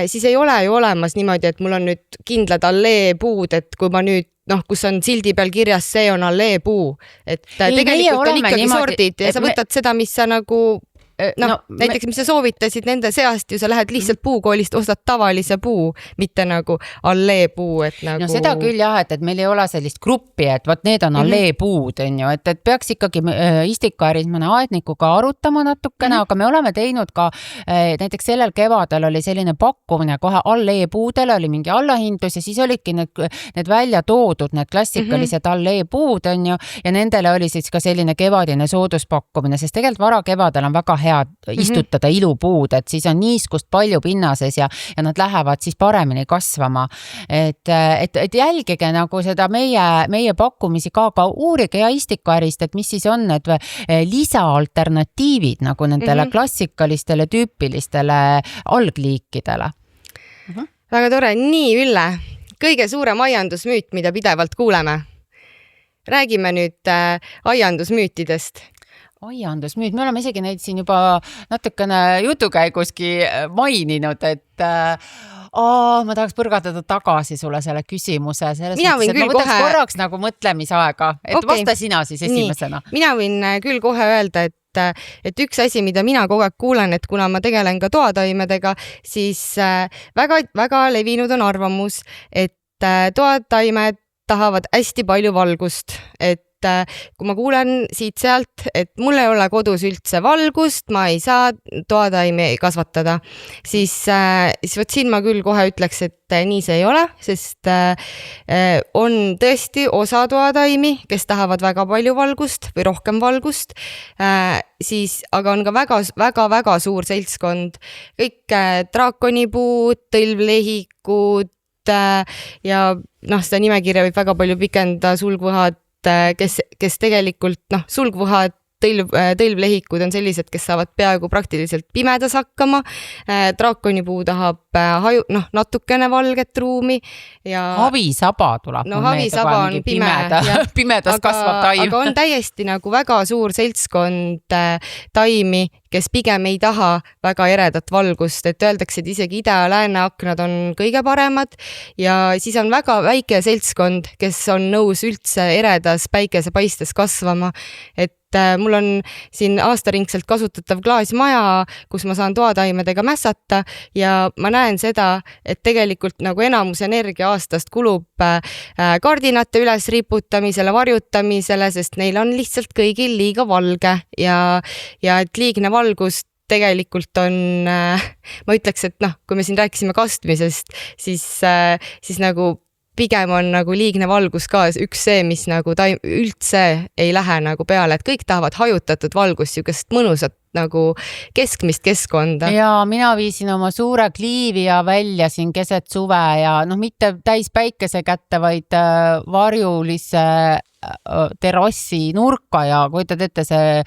siis ei ole ju olemas niimoodi, et mul on nüüd kindlad alleepuud, et kui ma nüüd kus on sildi peal kirjas, see on alleepuu, et tegelikult on ikkagi sordid ja sa võtad seda, mis sa nagu näiteks, mis sa soovitasid nende seast ju sa lähed lihtsalt puukoolist, ostad tavalise puu, mitte nagu alleepuu, et nagu... No seda küll jah, et meil ei ole sellist gruppi, et võt need on alleepuud, on ju, et peaks ikkagi Istikaaris mõne aednikuga arutama natukene, aga me oleme teinud ka, näiteks sellel kevadel oli selline pakkumine kohe alleepuudele, oli mingi allahindlus ja siis olidki need välja toodud, need klassikalised alleepuud, on ju, ja nendele oli siis ka selline kevadine sooduspakkumine, sest tegelikult varakevadel on väga head istutada ilupuud, et siis on niiskust palju pinnases ja nad lähevad siis paremini kasvama. Et jälgige nagu seda meie pakkumisi ka uurige ja Istikaarist, et mis siis on need lisaalternatiivid nagu nendele klassikalistele tüüpilistele algliikidele. Väga tore. Nii, Ülle, kõige suurem aiandusmüüt, mida pidevalt kuuleme. Räägime nüüd aiandusmüütidest. Aiandusmüüt, me oleme isegi neid siin juba natukene jutukäiguski maininud, et ma tahaks põrgatada tagasi sulle selle küsimuse. Mina võin küll kohe... korraks nagu mõtlemisaega, et vasta sina siis esimesena. Nii. Mina võin küll kohe öelda, et üks asi, mida mina kogu aeg kuulen, et kuna ma tegelen ka toataimedega, siis väga levinud on arvamus, et toataimed tahavad hästi palju valgust, et kui ma kuulen siit-sealt, et mul ei ole kodus üldse valgust, ma ei saa toataimi kasvatada, siis võt siin ma küll kohe ütleks, et nii see ei ole, sest on tõesti osa toataimi, kes tahavad väga palju valgust või rohkem valgust, siis aga on ka väga suur seltskond, kõik draakonipuud, tõlvlehikud ja seda nimekirja võib väga palju pikenda, sulgvõhad, kes tegelikult sulgvõhad, tõlvlehikud on sellised, kes saavad peaaegu praktiliselt pimedas hakkama. Draakonipuu tahab natukene valget ruumi ja havisaba tuleb. Havisaba on pimedas kasvab taim. Aga on täiesti nagu väga suur seltskond taimi, kes pigem ei taha väga eredat valgust, et öeldakse, et isegi ida- ja lääne aknad on kõige paremad ja siis on väga väike seltskond, kes on nõus üldse eredas päikesepaistes kasvama, et mul on siin aastaringselt kasutatav klaasmaja, kus ma saan toataimedega mässata ja ma näen seda, et tegelikult nagu enamus energia aastast kulub kardinate üles riputamisele, varjutamisele, sest neil on lihtsalt kõigil liiga valge ja et liigne valgus tegelikult on, ma ütleks, et kui me siin rääkisime kastmisest, siis nagu pigem on nagu liigne valgus ka üks see, mis nagu üldse ei lähe nagu peale, et kõik tahavad hajutatud valgust, sihukest mõnusat nagu keskmist keskkonda. Ja mina viisin oma suure kliivia välja siin keset suve ja mitte täis päikese kätte, vaid varjulise terrassi nurka ja kujutad ette see...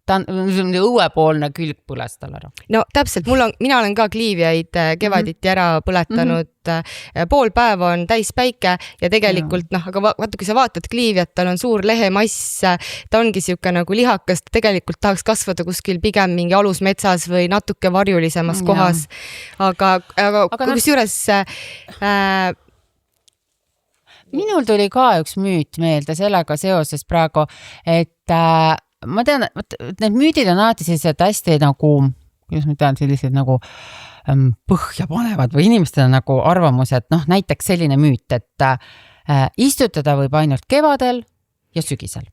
ta on õuepoolne külg põles tal ära. No täpselt, mina olen ka kliiviaid kevaditi ära põletanud, pool päeva on täis päike ja tegelikult aga vaata, kui sa vaatad kliiviat, tal on suur lehemass, ta ongi siuke nagu lihakas, tegelikult tahaks kasvada kuskil pigem mingi alusmetsas või natuke varjulisemas kohas. Aga kusjuures minul tuli ka üks müüt meelde sellega seoses praegu, et ma tean, need müüdid on alati sellised hästi nagu, kuidas ma tean, sellised nagu põhja panevad või inimestel on nagu arvamus, et näiteks selline müüt, et istutada võib ainult kevadel ja sügisel.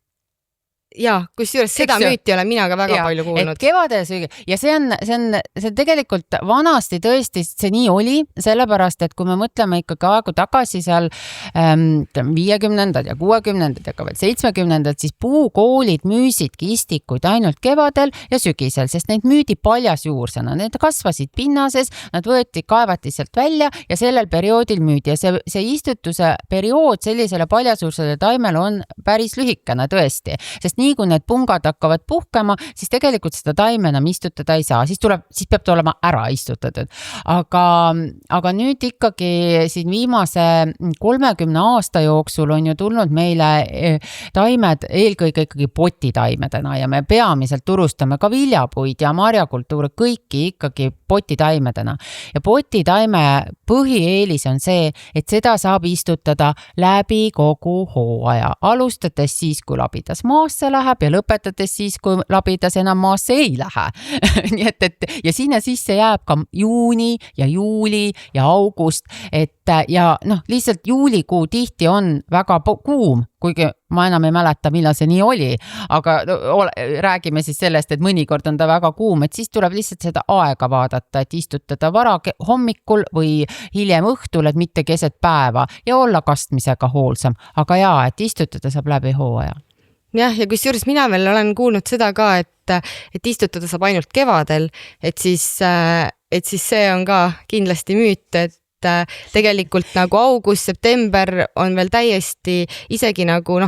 ja kusjuures seda müüti ei ole mina ka väga palju kuulnud. Kevadel ja see tegelikult vanasti tõesti see nii oli, sellepärast, et kui me mõtleme ikkagi aegu tagasi seal 50ndad ja 60ndad ja ka veel 70ndad, siis puukoolid müüsidki istikuid ainult kevadel ja sügisel, sest neid müüdi paljasjuursena. Need kasvasid pinnases, nad kaevati sealt välja ja sellel perioodil müüdi ja see istutuse periood sellisele paljasjuursele taimele on päris lühikene tõesti, sest nii kui need pungad hakkavad puhkema, siis tegelikult seda taime enam istutada ei saa, siis peab ta olema ära istutatud. Aga nüüd ikkagi siin viimase 30 aasta jooksul on ju tulnud meile taimed eelkõige ikkagi potitaimedena ja me peamiselt turustame ka viljapuid ja marjakultuure kõiki ikkagi potitaimedena. Ja potitaime põhieelis on see, et seda saab istutada läbi kogu hooaja, alustades siis, kui labidas maasse läheb ja lõpetades siis, kui labidas enam maasse ei lähe. Nii et ja sinna sisse jääb ka juuni ja juuli ja august, ja lihtsalt juulikuu tihti on väga kuum, kuigi ma enam ei mäleta, millal see nii oli, aga räägime siis sellest, et mõnikord on ta väga kuum, et siis tuleb lihtsalt seda aega vaadata, et istutada vara hommikul või hiljem õhtul, et mitte keset päeva ja olla kastmisega hoolsam, aga et istutada saab läbi hooaja. Jah, ja kusjuures mina veel olen kuulnud seda ka, et istutada saab ainult kevadel, et siis see on ka kindlasti müüt, et tegelikult nagu august, september on veel täiesti isegi nagu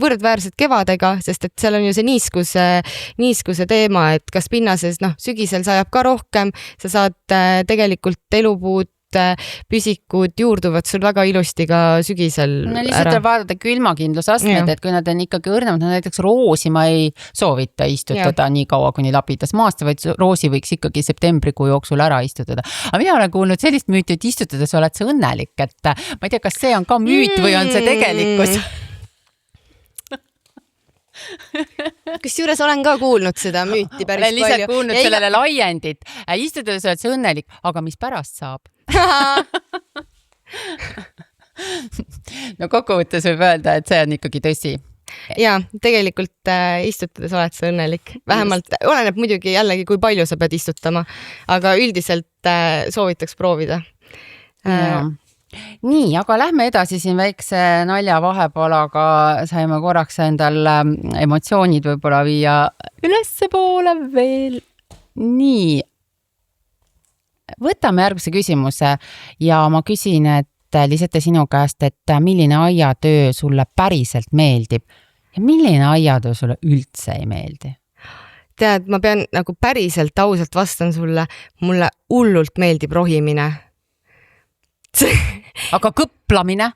võrdväärsed kevadega, sest et seal on ju see niiskuse teema, et kas pinnases sügisel sajab ka rohkem, sa saad tegelikult elupuud, püsikud juurduvad sul väga ilusti ka sügisel lihtsalt ära. Vaadata külmakindlusastmed, et kui nad on ikkagi õrnemad, näiteks roosi ma ei soovita istutada nii kaua, kuni labidas maast, vaid roosi võiks ikkagi septembrikuu jooksul ära istutada. Aga mina olen kuulnud sellist müüti, et istutades oled sa õnnelik, et ma ei tea, kas see on ka müüt või on see tegelikkus? Kusjuures olen ka kuulnud seda müüti päris palju. Olen lihtsalt kuulnud sellele laiendit. Istutades oled sa õnnelik, aga mis pärast saab? No kokkuvõttes võib öelda, et see on ikkagi tõsi. Ja tegelikult istutades oled sa õnnelik. Vähemalt oleneb muidugi jällegi, kui palju sa pead istutama, aga üldiselt soovitaks proovida. Nii, aga lähme edasi siin väikse nalja vahepalaga, saime korraks endal emotsioonid võib-olla viia ülesse poole veel. Nii, võtame järgmise küsimuse ja ma küsin, et Lisette sinu käest, et milline aiatöö sulle päriselt meeldib ja milline aiatöö sulle üldse ei meeldi? Tead, ma pean nagu päriselt ausalt vastan sulle, mulle hullult meeldib rohimine. Aga kõplamine?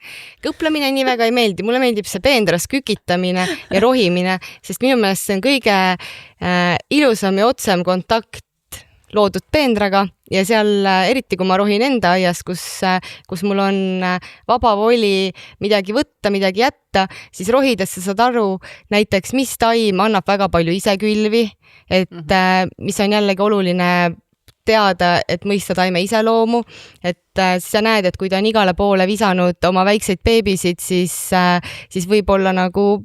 Kõplamine nii väga ei meeldi. Mulle meeldib see peendras kükitamine ja rohimine, sest minu meelest see on kõige ilusam ja otsem kontakt loodud peendraga ja seal eriti, kui ma rohin enda aias, kus mul on vaba voli midagi võtta, midagi jätta, siis rohides sa saad aru näiteks, mis taim annab väga palju isekülvi, et mis on jällegi oluline teada, et mõista taime iseloomu, et sa näed, et kui ta on igale poole visanud oma väikseid beebisid, siis võib-olla nagu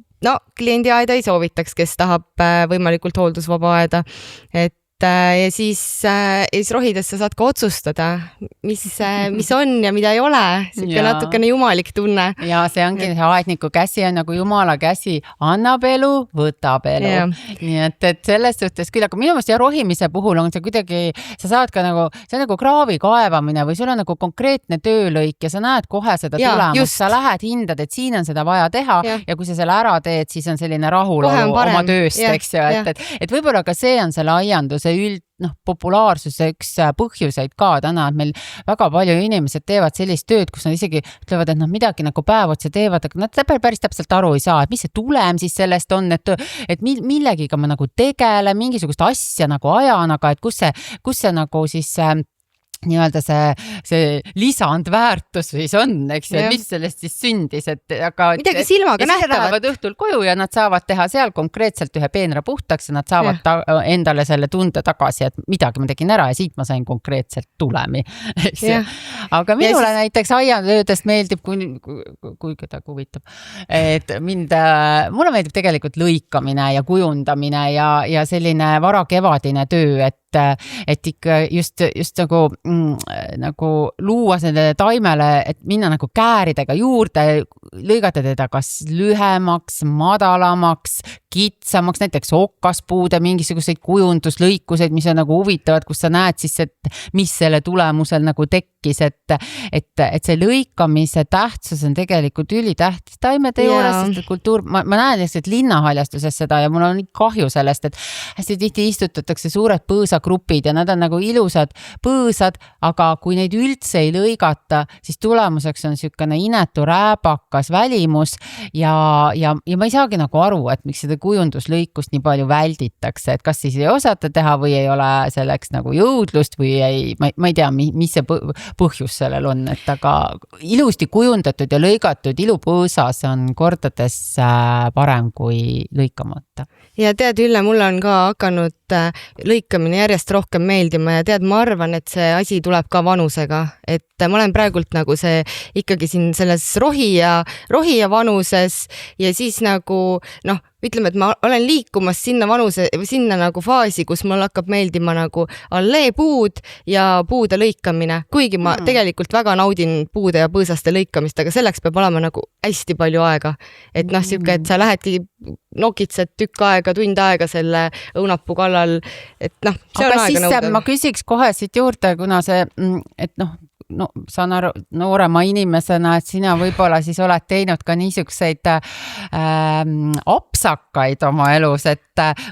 kliendiaeda ei soovitaks, kes tahab võimalikult hooldusvaba aeda, ja siis rohides sa saad ka otsustada, mis on ja mida ei ole, siuke natukene jumalik tunne. Ja see ongi see aedniku käsi on nagu jumala käsi, annab elu, võtab elu. Nii et selles suhtes küll, aga minu meelest rohimise puhul on see kuidagi, sa saad ka nagu, see on nagu kraavi kaevamine või sul on nagu konkreetne töölõik ja sa näed kohe seda tulemust, sa lähed hindad, et siin on seda vaja teha ja kui sa selle ära teed, siis on selline rahulolu oma tööst, eks ju, et võib-olla ka see on selle aianduse populaarsuse üks põhjuseid ka täna, et meil väga palju inimesed teevad sellist tööd, kus nad isegi ütlevad, et midagi nagu päev otsa teevad, aga nad päris täpselt aru ei saa, et mis see tulem siis sellest on, et millegiga ma nagu tegelen, mingisugust asja nagu ajan, aga et kus see nagu siis nii-öelda see lisandväärtus siis on, eks ju, mis sellest siis sündis, et aga midagi silmaga nähtavat. Lähevad õhtul koju ja nad saavad teha seal konkreetselt ühe peenra puhtaks ja nad saavad endale selle tunde tagasi, et midagi ma tegin ära ja siit ma sain konkreetselt tulemi. Aga minule näiteks aiatöödest meeldib, kui kedagi huvitab, et mulle meeldib tegelikult lõikamine ja kujundamine ja selline varakevadine töö, et ikka just nagu luua sellele taimele, et minna nagu kääridega juurde, lõigata teda kas lühemaks, madalamaks, kitsamaks, näiteks okaspuude mingisuguseid kujunduslõikuseid, mis on nagu huvitavad, kus sa näed siis, et mis selle tulemusel nagu tekkis, et see lõikamise tähtsus on tegelikult ülitähtis taimede juures, sest et kultuur, ma näen lihtsalt linnahaljastuses seda ja mul on kahju sellest, et hästi tihti istutatakse suured põõsagrupid ja nad on nagu ilusad põõsad, aga kui neid üldse ei lõigata, siis tulemuseks on niisugune inetu rääbakas välimus ja ma ei saagi nagu aru, et miks seda kujunduslõikust nii palju välditakse, et kas siis ei osata teha või ei ole selleks nagu jõudlust või ma ei tea, mis see põhjus sellel on, et aga ilusti kujundatud ja lõigatud ilupõõsas on kordades parem kui lõikamata. Ja tead, Ülle, mulle on ka hakanud lõikamine järjest rohkem meeldima ja tead, ma arvan, et see asi tuleb ka vanusega, et ma olen praegult nagu see ikkagi siin selles rohi ja vanuses ja siis nagu ütleme, et ma olen liikumas sinna nagu faasi, kus mul hakkab meeldima nagu alleepuud ja puude lõikamine, kuigi ma tegelikult väga naudin puude ja põõsaste lõikamist, aga selleks peab olema nagu hästi palju aega, et siuke, et sa lähedki nokitsed tükk aega, tund aega selle õunapuu kallal, et see on aega nõuda. Ma küsiks kohe siit juurde, kuna see, et saan aru noorema inimesena, et sina võib-olla siis oled teinud ka niisugseid apsakaid oma elus, et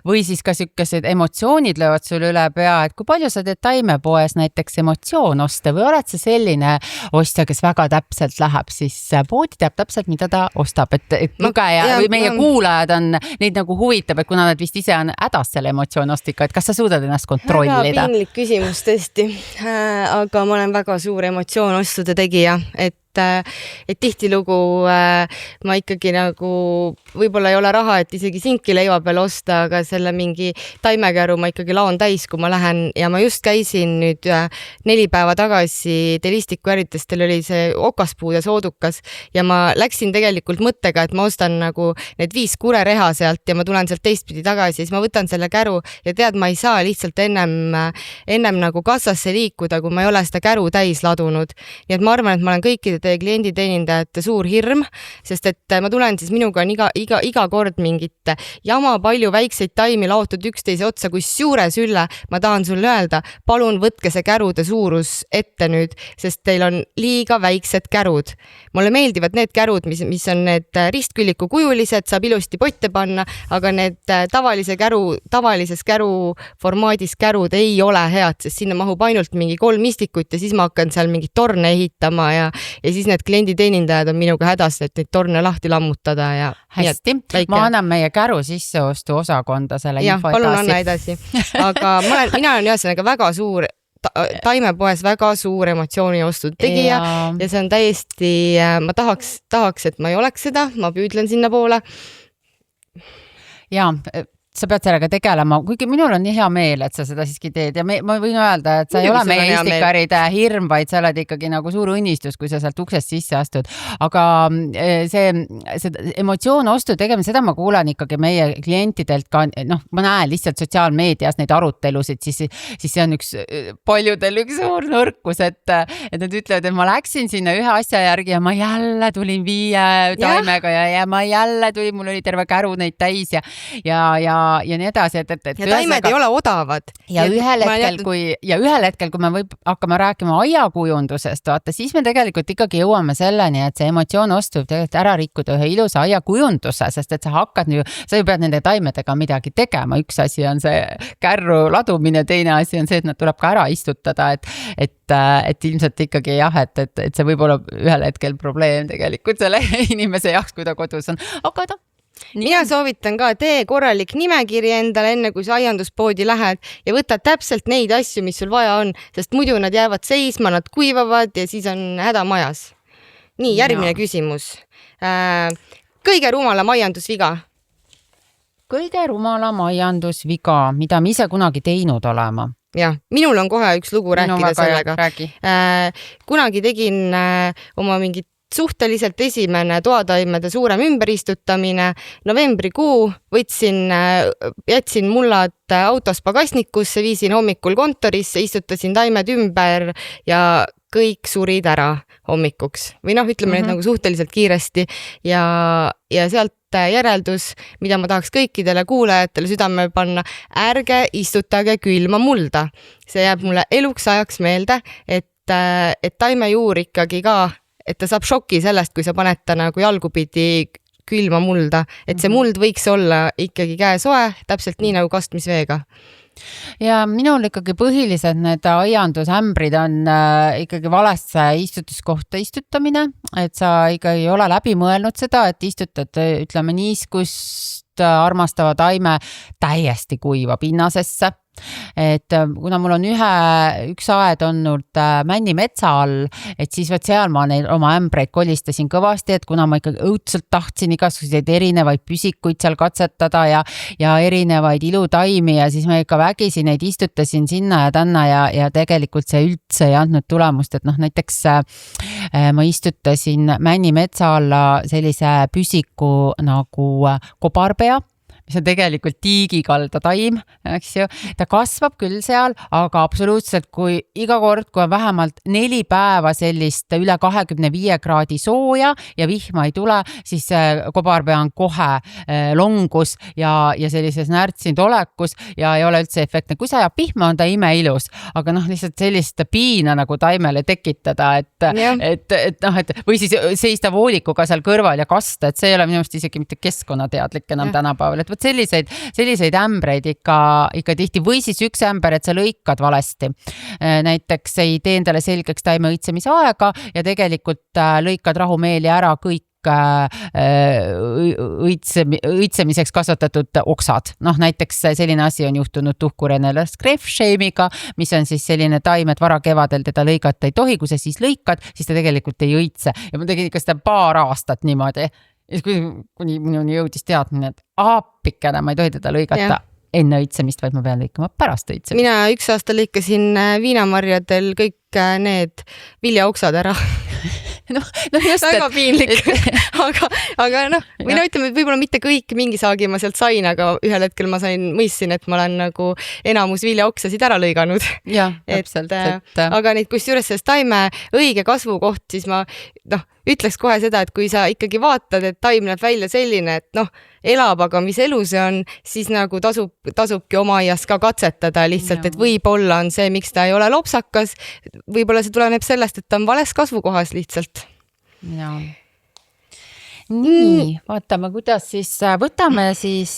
või siis ka siukesed emotsioonid löövad sul üle pea, et kui palju sa teed taimepoes näiteks emotsioon osta või oled sa selline ostja, kes väga täpselt läheb, siis poodi teab täpselt, mida ta ostab, et lugeja või meie kuulajad on neid nagu huvitab, et kuna nad vist ise on hädas selle emotsioonostikuga, et kas sa suudad ennast kontrollida? Väga piinlik küsimus tõesti, aga ma olen väga suur emotsioonostude tegija, et tihtilugu ma ikkagi nagu võib-olla ei ole raha, et isegi sinki leiva peal osta, aga selle mingi taimekäru ma ikkagi laon täis, kui ma lähen ja ma just käisin nüüd 4 päeva tagasi Delistiku äritustel oli see okaspuude soodukas ja ma läksin tegelikult mõttega, et ma ostan nagu need 5 kurereha sealt ja ma tulen sealt teistpidi tagasi ja siis ma võtan selle käru ja tead, ma ei saa lihtsalt ennem nagu kassasse liikuda, kui ma ei ole seda käru täis ladunud. Nii et ma arvan, et ma olen kõikide klienditeenindajate suur hirm, sest et ma tulen siis minuga on iga kord mingit jama palju väikseid taimi laotud üksteise otsa, kui suures Ülle, ma tahan sulle öelda, palun võtke see kärude suurus ette nüüd, sest teil on liiga väiksed kärud. Mulle meeldivad need kärud, mis on need ristkülliku kujulised, saab ilusti potte panna, aga need tavalises käru formaadis kärud ei ole head, sest sinna mahub ainult mingi 3 istikut ja siis ma hakkan seal mingit torne ehitama ja siis need klienditeenindajad on minuga hädas, et neid torne lahti lammutada ja hästi, ma annan meie käru sisseostu osakonda selle info edasi. Palun anna edasi. Aga mina olen ühesõnaga väga suur taimepoes väga suur emotsiooniostu tegija ja see on täiesti, ma tahaks, et ma ei oleks seda, ma püüdlen sinna poole. Ja sa pead sellega tegelema, kuigi minul on nii hea meel, et sa seda siiski teed ja ma võin öelda, et sa ei ole meie istikaride hirm, vaid sa oled ikkagi nagu suur õnnistus, kui sa sealt uksest sisse astud. Aga see emotsioonostu tegemine, seda ma kuulen ikkagi meie klientidelt ka, ma näen lihtsalt sotsiaalmeedias neid arutelusid, siis see on paljudel üks suur nõrkus, et nad ütlevad, et ma läksin sinna ühe asja järgi ja ma jälle tulin 5 taimega ja ma jälle tulin, mul oli terve käru neid täis ja nii edasi, et ja taimed ei ole odavad. Ja ühel hetkel, kui me hakkame rääkima aiakujundusest, vaata, siis me tegelikult ikkagi jõuame selleni, et see emotsioonostu tegelikult ära rikkuda ühe ilusa aiakujunduse, sest et sa ju pead nende taimedega midagi tegema. Üks asi on see kärru ladumine, teine asi on see, et nad tuleb ka ära istutada, et ilmselt ikkagi et see võib olla ühel hetkel probleem tegelikult selle inimese jaoks, kui ta kodus on. Aga mina soovitan ka, tee korralik nimekiri endale enne, kui sa aianduspoodi lähed ja võta täpselt neid asju, mis sul vaja on, sest muidu nad jäävad seisma, nad kuivavad ja siis on häda majas. Nii, järgmine küsimus. Kõige rumalam aiandusviga? Kõige rumalam aiandusviga, mida me ise kunagi teinud olema. Jah, minul on kohe üks lugu rääkida sellega. Kunagi tegin oma mingit suhteliselt esimene toataimede suurem ümberistutamine. Novembrikuu jätsin mullad autos pagasnikusse, viisin hommikul kontorisse, istutasin taimed ümber ja kõik surid ära hommikuks. Või ütleme need nagu suhteliselt kiiresti ja sealt järeldus, mida ma tahaks kõikidele kuulajatele südamele panna, ärge istutage külma mulda. See jääb mulle eluks ajaks meelde, et taimejuur ikkagi ka, et ta saab šoki sellest, kui sa paned ta nagu jalgupidi külma mulda, et see muld võiks olla ikkagi käesoe, täpselt nii nagu kastmisveega. Ja minul ikkagi põhilised need aiandusämbrid on ikkagi valesse istutuskohta istutamine, et sa ikka ei ole läbi mõelnud seda, et istutad, ütleme, niiskust armastava taime täiesti kuiva pinnasesse. Et kuna mul on üks aed olnud Männi metsa all, et siis seal ma neil oma ämbreid kolistasin kõvasti, et kuna ma ikkagi õudselt tahtsin igasuguseid erinevaid püsikuid seal katsetada ja erinevaid ilutaimi ja siis ma ikka vägisi neid istutasin sinna ja tänna ja tegelikult see üldse ei andnud tulemust, et näiteks ma istutasin Männi metsa alla sellise püsiku nagu kobarpea, mis on tegelikult tiigikalda taim, eks ju. Ta kasvab küll seal, aga absoluutselt kui iga kord, kui on vähemalt 4 päeva sellist üle 25 kraadi sooja ja vihma ei tule, siis kobarpea on kohe longus ja sellises närtsinud olekus ja ei ole üldse efektne. Kui sa ajab pihma, on ta imeilus, aga lihtsalt sellist piina nagu taimele tekitada, või siis seista voolikuga seal kõrval ja kasta, et see ei ole minu meelest isegi mitte keskkonnateadlik enam tänapäeval, et selliseid ämbreid ikka tihti või siis üks ämber, et sa lõikad valesti. Näiteks ei tee endale selgeks taime õitsemise aega ja tegelikult lõikad rahumeeli ära kõik õitsemiseks kasvatatud oksad. Näiteks selline asi on juhtunud tuhkurenele Skrefsheimiga, mis on siis selline taim, et vara kevadel teda lõigata ei tohi, kui sa siis lõikad, siis ta tegelikult ei õitse ja ma tegin ikka seda paar aastat niimoodi. Ja kuni minuni jõudis teadmine, et aapikene, ma ei tohi teda lõigata enne õitsemist, vaid ma pean lõikama pärast õitsemist. Mina üks aasta lõikasin viinamarjadel kõik need viljaoksad ära. Väga piinlik. aga või ütleme, et võib-olla mitte kõik, mingi saagi ma sealt sain, aga ühel hetkel ma mõistsin, et ma olen nagu enamus viljaoksasid ära lõiganud. Aga neid kusjuures sellest taime õige kasvukoht, siis ma ütleks kohe seda, et kui sa ikkagi vaatad, et taim näeb välja selline, et elab, aga mis elu see on, siis nagu tasubki oma aias ka katsetada lihtsalt, et võib-olla on see, miks ta ei ole lopsakas, võib-olla see tuleneb sellest, et ta on vales kasvukohas lihtsalt. Nii, vaatame, kuidas siis võtame siis,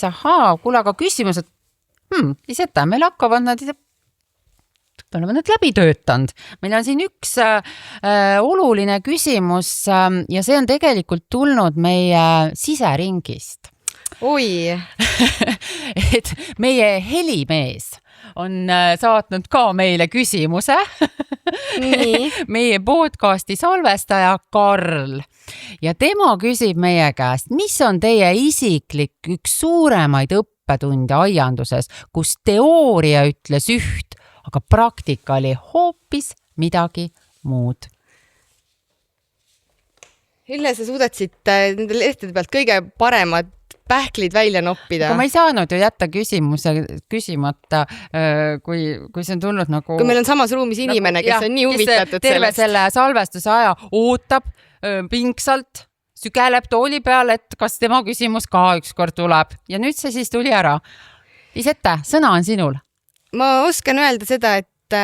kuule, aga küsimused, Liseta, meil hakkavad nad oleme nad läbi töötanud. Meil on siin üks oluline küsimus ja see on tegelikult tulnud meie siseringist. Oi! Et meie helimees on saatnud ka meile küsimuse. Meie podcasti salvestaja Karl. Ja tema küsib meie käest, mis on teie isiklik üks suuremaid õppetunde aianduses, kus teooria ütles üht, aga praktika oli hoopis midagi muud. Ülle, sa suudetsid nende lehtede pealt kõige paremad pähklid välja noppida. Aga ma ei saanud ju jätta küsimata, kui see on tulnud nagu... Kui meil on samas ruumis inimene, kes on nii huvitatud terve selle salvestuse aja ootab pingsalt, sügeleb tooli peal, et kas tema küsimus ka ükskord tuleb. Ja nüüd see siis tuli ära. Liseta, sõna on sinul. Ma oskan öelda seda, et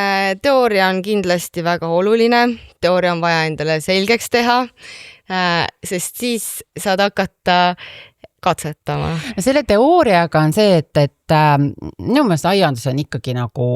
teooria on kindlasti väga oluline. Teooria on vaja endale selgeks teha, sest siis saad hakata katsetama. Selle teooriaga on see, et minu meelest aiandus on ikkagi nagu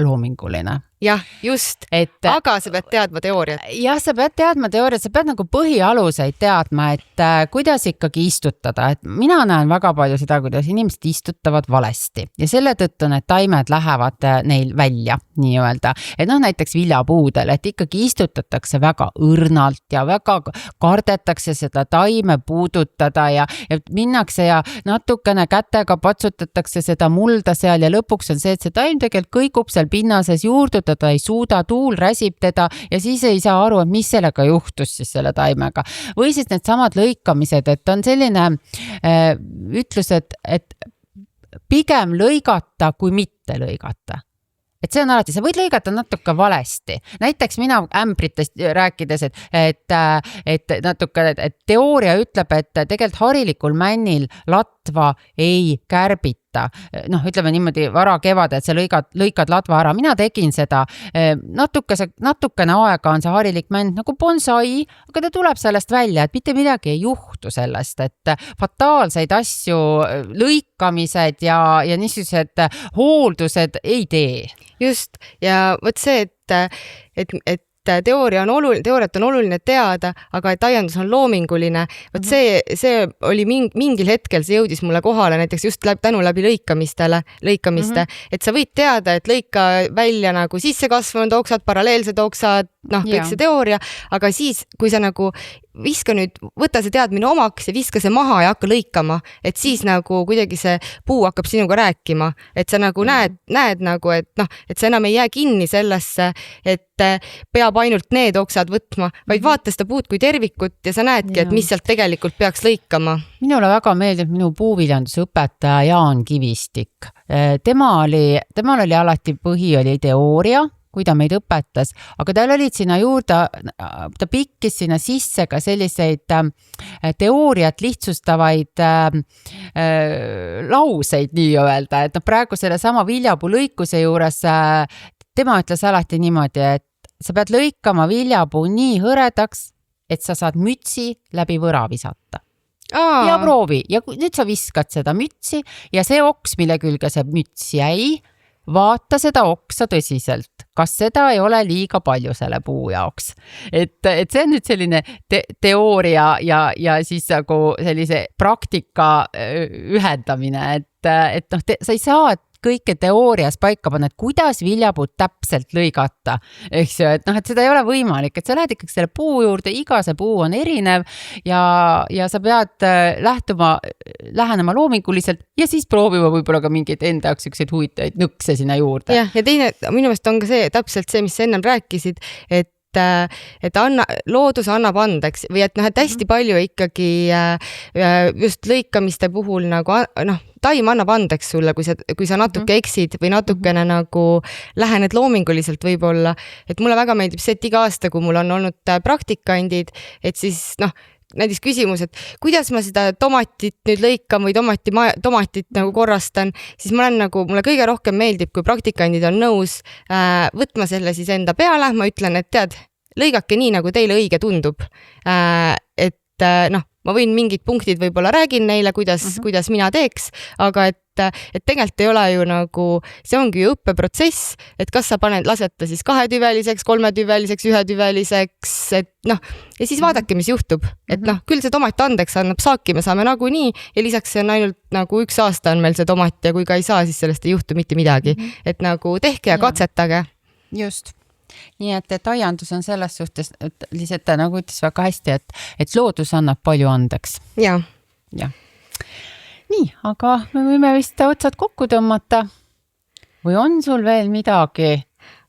loominguline. jah, just, aga sa pead teadma teooriat. Jah, sa pead teadma teooriat, sa pead nagu põhialuseid teadma, et kuidas ikkagi istutada, et mina näen väga palju seda, kuidas inimesed istutavad valesti ja selle tõttu need taimed lähevad neil välja nii-öelda, et näiteks viljapuudel, et ikkagi istutatakse väga õrnalt ja väga kardetakse seda taime puudutada ja minnakse ja natukene kätega patsutatakse seda mulda seal ja lõpuks on see, et see taim tegelikult kõigub seal pinnases juurde, ta ei suuda, tuul räsib teda ja siis ei saa aru, et mis sellega juhtus siis selle taimega. Või siis need samad lõikamised, et on selline ütlus, et pigem lõigata kui mitte lõigata. Et see on alati, sa võid lõigata natuke valesti. Näiteks mina ämbritest rääkides, et natuke, et teooria ütleb, et tegelikult harilikul männil latva ei kärbita. Ütleme niimoodi vara kevade, et sa lõikad latva ära. Mina tegin seda. Natukene aega on see harilik mänd nagu bonsai, aga ta tuleb sellest välja, et mitte midagi ei juhtu sellest, et fataalseid asju, lõikamised ja niisugused hooldused ei tee. Just, ja võt see, et teooriat on oluline teada, aga et aiandus on loominguline. Võt see oli mingil hetkel, see jõudis mulle kohale näiteks just tänu läbi lõikamiste, et sa võid teada, et lõika välja nagu sisse kasvanud oksad, paralleelsed oksad, kõik see teooria, aga siis, kui sa nagu võta see teadmine omaks ja viska see maha ja hakka lõikama, et siis nagu kuidagi see puu hakkab sinuga rääkima, et sa nagu näed nagu, et sa enam ei jää kinni sellesse, et peab ainult need oksad võtma, vaid vaata seda puud kui tervikut ja sa näedki, et mis sealt tegelikult peaks lõikama. Minule väga meeldib minu puuviljanduse õpetaja Jaan Kivistik. Temal oli alati oli teooria, kui ta meid õpetas, aga tal olid sinna juurde, ta pikkis sinna sisse ka selliseid teooriat lihtsustavaid lauseid nii-öelda, et praegu selle sama viljapuu lõikuse juures tema ütles alati niimoodi, et sa pead lõikama viljapuu nii hõredaks, et sa saad mütsi läbi võra visata. Ja proovi, ja nüüd sa viskad seda mütsi ja see oks, mille külge see müts jäi, vaata seda oksa tõsiselt, kas seda ei ole liiga palju selle puu jaoks. Et see on nüüd selline teooria ja siis nagu sellise praktika ühendamine, et sa ei saa kõike teoorias paika panna, et kuidas viljapuud täpselt lõigata. Eks ju, et seda ei ole võimalik, et sa lähed ikkagi selle puu juurde, iga see puu on erinev ja sa pead lähenema loominguliselt ja siis proovima võib-olla ka mingeid enda jaoks ükseid huvitajaid nõkse sinna juurde. Ja teine, minu meelest on ka see täpselt see, mis sa ennem rääkisid, et loodus annab andeks või et hästi palju ikkagi just lõikamiste puhul nagu taim annab andeks sulle, kui sa natuke eksid või natukene nagu lähened loominguliselt võib-olla, et mulle väga meeldib see, et iga aasta, kui mul on olnud praktikandid, et siis näiteks küsimus, et kuidas ma seda tomatit nüüd lõikan või tomatit nagu korrastan, siis mulle kõige rohkem meeldib, kui praktikandid on nõus võtma selle siis enda peale, ma ütlen, et tead, lõigake nii, nagu teile õige tundub. Et ma võin mingid punktid võib-olla räägin neile, kuidas mina teeks, aga et tegelikult ei ole ju nagu, see ongi ju õppeprotsess, et kas sa lased ta siis 2-tüveliseks, 3-tüveliseks, 1-tüveliseks, et ja siis vaadake, mis juhtub. Et küll see tomat andeks annab saaki, me saame nagunii ja lisaks see on ainult nagu 1 aasta on meil see tomat ja kui ka ei saa, siis sellest ei juhtu mitte midagi. Et nagu tehke ja katsetage. Just. Nii et aiandus on selles suhtes, et lihtsalt nagu ütles väga hästi, et loodus annab palju andeks. Ja. Nii, aga me võime vist otsad kokku tõmmata. Või on sul veel midagi?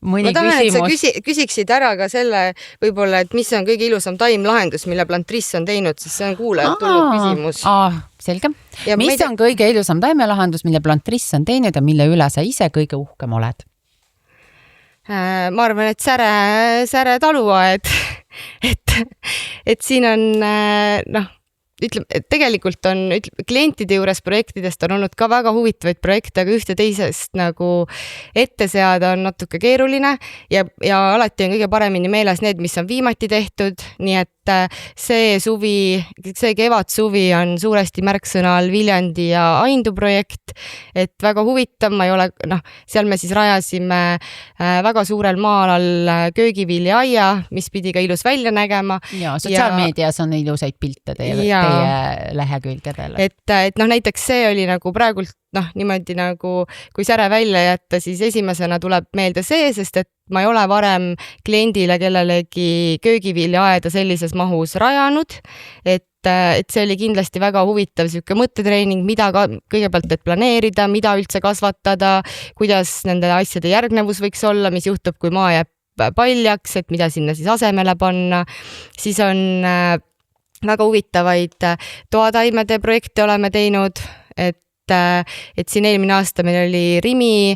Mõni ma tahan, küsimus? Et sa küsiksid ära ka selle võib-olla, et mis on kõige ilusam taimlahendus, mille Plantriss on teinud, siis see on kuulajalt tulnud küsimus. Selge. Mis on kõige ilusam taimelahendus, mille Plantriss on teinud ja mille üle sa ise kõige uhkem oled? Ma arvan, et säre taluaed, et siin on ütleme, et tegelikult on klientide juures projektidest on olnud ka väga huvitavaid projekte, aga ühte teisest nagu ette seada on natuke keeruline ja alati on kõige paremini meeles need, mis on viimati tehtud, nii et see kevad-suvi on suuresti märksõnal Viljandi ja Aindu projekt, et väga huvitav, ma ei ole, seal me siis rajasime väga suurel maa-alal köögivilja-aia, mis pidi ka ilus välja nägema. Ja sotsiaalmeedias on ilusaid pilte teie lehekülgedel. Et näiteks see oli nagu praegult niimoodi nagu, kui säre välja jätta, siis esimesena tuleb meelde see, sest et ma ei ole varem kliendile kellelegi köögiviljaaeda sellises mahus rajanud, et see oli kindlasti väga huvitav siuke mõttetreening, mida kõigepealt planeerida, mida üldse kasvatada, kuidas nende asjade järgnevus võiks olla, mis juhtub, kui maa jääb paljaks, et mida sinna siis asemele panna. Siis on väga huvitavaid toataimede projekte oleme teinud, et siin eelmine aasta meil oli Rimi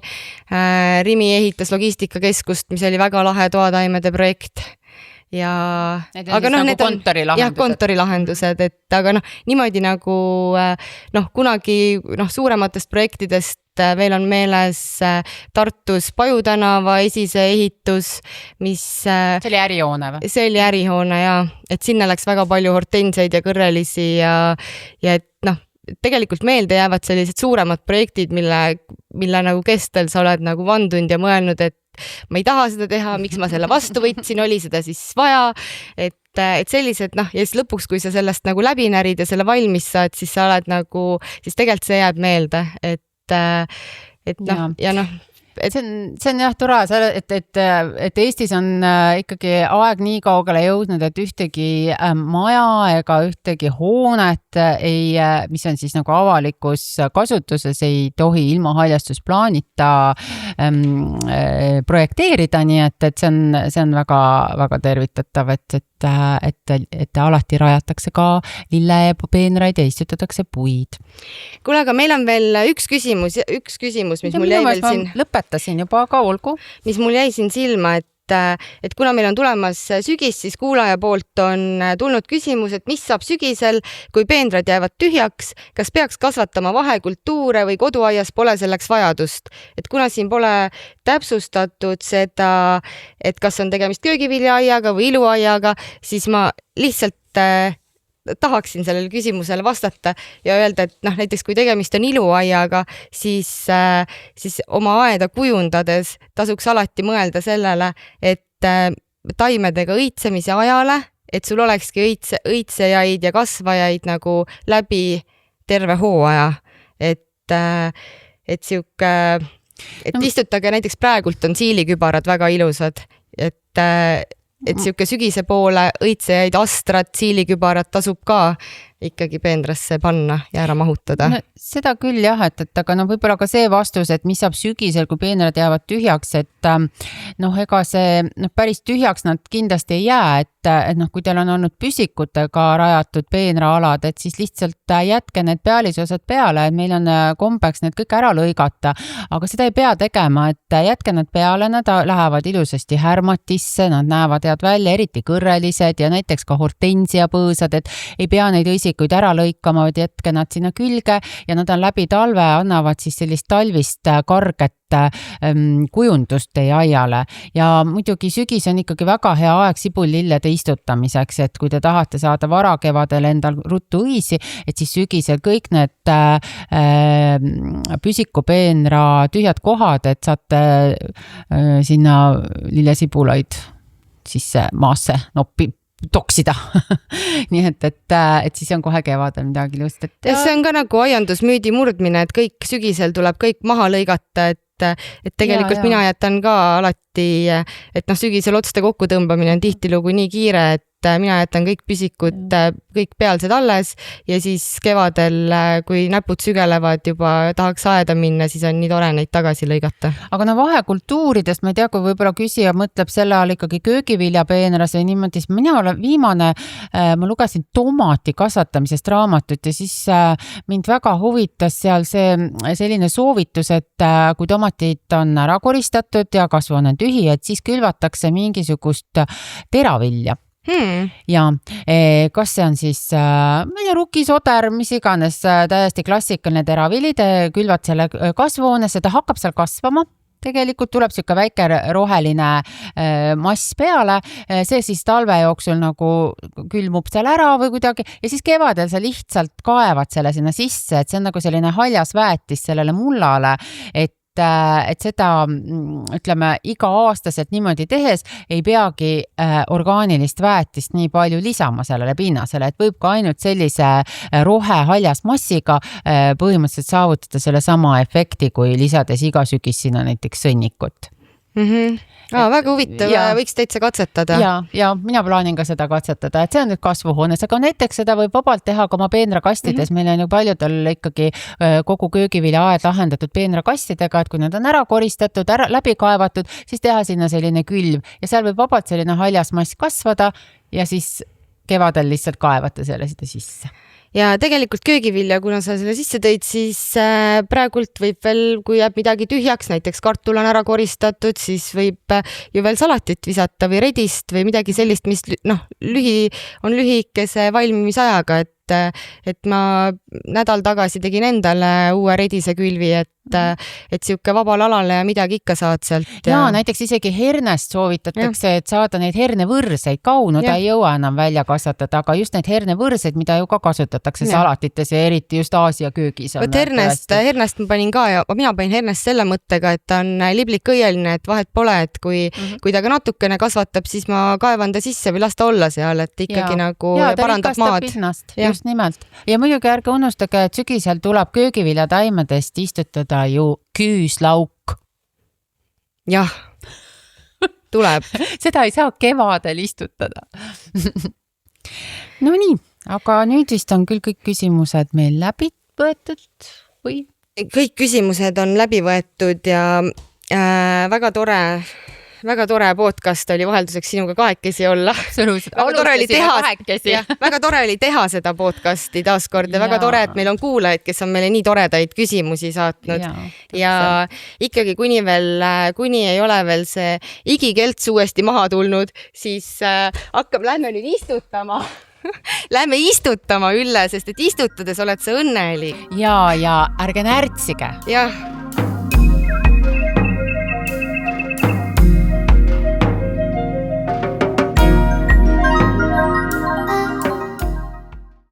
ehitas logistikakeskust, mis oli väga lahe toataimede projekt. Need on nagu kontorilahendused. Kontorilahendused, et aga niimoodi nagu kunagi suurematest projektidest veel on meeles Tartus Paju tänava esise ehitus, mis see oli ärihoone või? See oli ärihoone ja et sinna läks väga palju hortensiaid ja kõrrelisi ja et tegelikult meelde jäävad sellised suuremad projektid, mille nagu kestel sa oled nagu vandunud ja mõelnud, et ma ei taha seda teha, miks ma selle vastu võtsin, oli seda siis vaja, et sellised ja siis lõpuks, kui sa sellest nagu läbi närid ja selle valmis saad, siis sa oled nagu, siis tegelikult see jääb meelde, et see on jah tore, et Eestis on ikkagi aeg nii kaugele jõudnud, et ühtegi maja ega ühtegi hoonet mis on siis nagu avalikus kasutuses, ei tohi ilma haljastusplaanita projekteerida, nii et see on väga, väga tervitatav, et alati rajatakse ka lillepeenraid ja istutatakse puid. Kuule, aga meil on veel üks küsimus, mis mul jäi veel siin. Lõpetasin juba, aga olgu. Mis mul jäi siin silma, et kuna meil on tulemas sügis, siis kuulaja poolt on tulnud küsimus, et mis saab sügisel, kui peenrad jäävad tühjaks, kas peaks kasvatama vahekultuure või koduaias pole selleks vajadust. Et kuna siin pole täpsustatud seda, et kas on tegemist köögiviljaaiaga või iluaiaga, siis ma lihtsalt tahaksin sellele küsimusele vastata ja öelda, et näiteks kui tegemist on iluaiaga, siis oma aeda kujundades tasuks alati mõelda sellele, et taimedega õitsemise ajale, et sul olekski õitsejaid ja kasvajaid nagu läbi terve hooaja. Et istutage, näiteks praegult on siilikübarad väga ilusad, et siuke sügise poole õitsejaid, astrat, siilikübarat tasub ka ikkagi peenrasse panna ja ära mahutada. Seda küll jah, et aga võib-olla ka see vastus, et mis saab sügisel, kui peenrad jäävad tühjaks, et ega see päris tühjaks nad kindlasti ei jää, et kui teil on olnud püsikutega rajatud peenraalad, et siis lihtsalt jätke need pealisosad peale, et meil on kombeks need kõik ära lõigata, aga seda ei pea tegema, et jätke nad peale, nad lähevad ilusasti härmatisse, nad näevad head välja, eriti kõrrelised ja näiteks ka hortensiapõõsad, et ei pea neid õisikuid ära lõikama, vaid jätke nad sinna külge ja nad on läbi talve, annavad siis sellist talvist karget kujundust teie aiale ja muidugi sügis on ikkagi väga hea aeg sibullillede istutamiseks, et kui te tahate saada varakevadel endal ruttu õisi, et siis sügisel kõik need püsikupeenra tühjad kohad, et saate sinna lillesibulaid siis maasse toksida. Nii et siis on kohe kevadel midagi ilust. See on ka nagu aiandusmüüdi murdmine, et kõik sügisel tuleb kõik maha lõigata, et tegelikult mina jätan ka alati, et sügisel otste kokku tõmbamine on tihtilugu nii kiire, et mina jätan kõik püsikud, kõik pealsed alles ja siis kevadel, kui näpud sügelevad juba tahaks aeda minna, siis on nii tore neid tagasi lõigata. Aga vahekultuuridest, ma ei tea, kui võib-olla küsija mõtleb selle all ikkagi köögiviljapeenras või niimoodi, siis mina olen viimane, ma lugesin tomati kasvatamisest raamatut ja siis mind väga huvitas seal selline soovitus, et kui tomatid on ära koristatud ja kasvu on tühi, et siis külvatakse mingisugust teravilja. ja kas see on siis rukisoder, mis iganes, täiesti klassikaline teravili, te külvad selle kasvuhoonesse, ta hakkab seal kasvama. Tegelikult tuleb siuke väike roheline mass peale, see siis talve jooksul nagu külmub seal ära või kuidagi ja siis kevadel sa lihtsalt kaevad selle sinna sisse, et see on nagu selline haljas väetis sellele mullale, et seda, ütleme, iga-aastaselt niimoodi tehes ei peagi orgaanilist väetist nii palju lisama sellele pinnasele, et võib ka ainult sellise rohehaljas massiga põhimõtteliselt saavutada selle sama efekti, kui lisades iga sügis sinna näiteks sõnnikut. Väga huvitav, võiks täitsa katsetada. Ja mina plaanin ka seda katsetada, et see on nüüd kasvuhoones, aga näiteks seda võib vabalt teha ka oma peenrakastides. Meil on ju paljudel ikkagi kogu köögiviljaaed lahendatud peenrakastidega, et kui nad on ära koristatud, läbi kaevatud, siis teha sinna selline külv ja seal võib vabalt selline haljas mass kasvada ja siis kevadel lihtsalt kaevata selle sisse. Ja tegelikult köögivilja, kuna sa selle sisse tõid, siis praegult võib veel, kui jääb midagi tühjaks, näiteks kartul on ära koristatud, siis võib ju veel salatit visata või redist või midagi sellist, mis on lühikese valmimisajaga, et ma nädal tagasi tegin endale uue redise külvi, et siuke vabal alale ja midagi ikka saad sealt. Ja näiteks isegi hernest soovitatakse, et saada neid hernevõrseid, kaunu ta ei jõua enam välja kasvatada, aga just neid hernevõrseid, mida ju ka kasutatakse salatites ja eriti just Aasia köögis. Võt hernest ma panin ka ja mina panin hernest selle mõttega, et ta on liblik õieline, et vahet pole, et kui ta ka natukene kasvatab, siis ma kaevan ta sisse või las ta olla seal, et ikkagi nagu parandab maad. Pinnast, just nimelt. Ja muidugi ärge unustage, et sügisel tuleb köögiviljataimedest istutada ju küüslauk. Jah, tuleb. Seda ei saa kevadel istutada. No nii, aga nüüd vist on küll kõik küsimused meil läbi võetud või? Kõik küsimused on läbi võetud ja väga tore podcast oli vahelduseks sinuga kahekesi olla. Absoluutselt. Väga tore oli teha seda podcasti taaskord ja väga tore, et meil on kuulajaid, kes on meile nii toredaid küsimusi saatnud. Ja ikkagi kuni ei ole veel see igikelts uuesti maha tulnud, siis lähme nüüd istutama. Lähme istutama, Ülle, sest et istutades oled sa õnnelik. Ja ärge närtsige. Jah.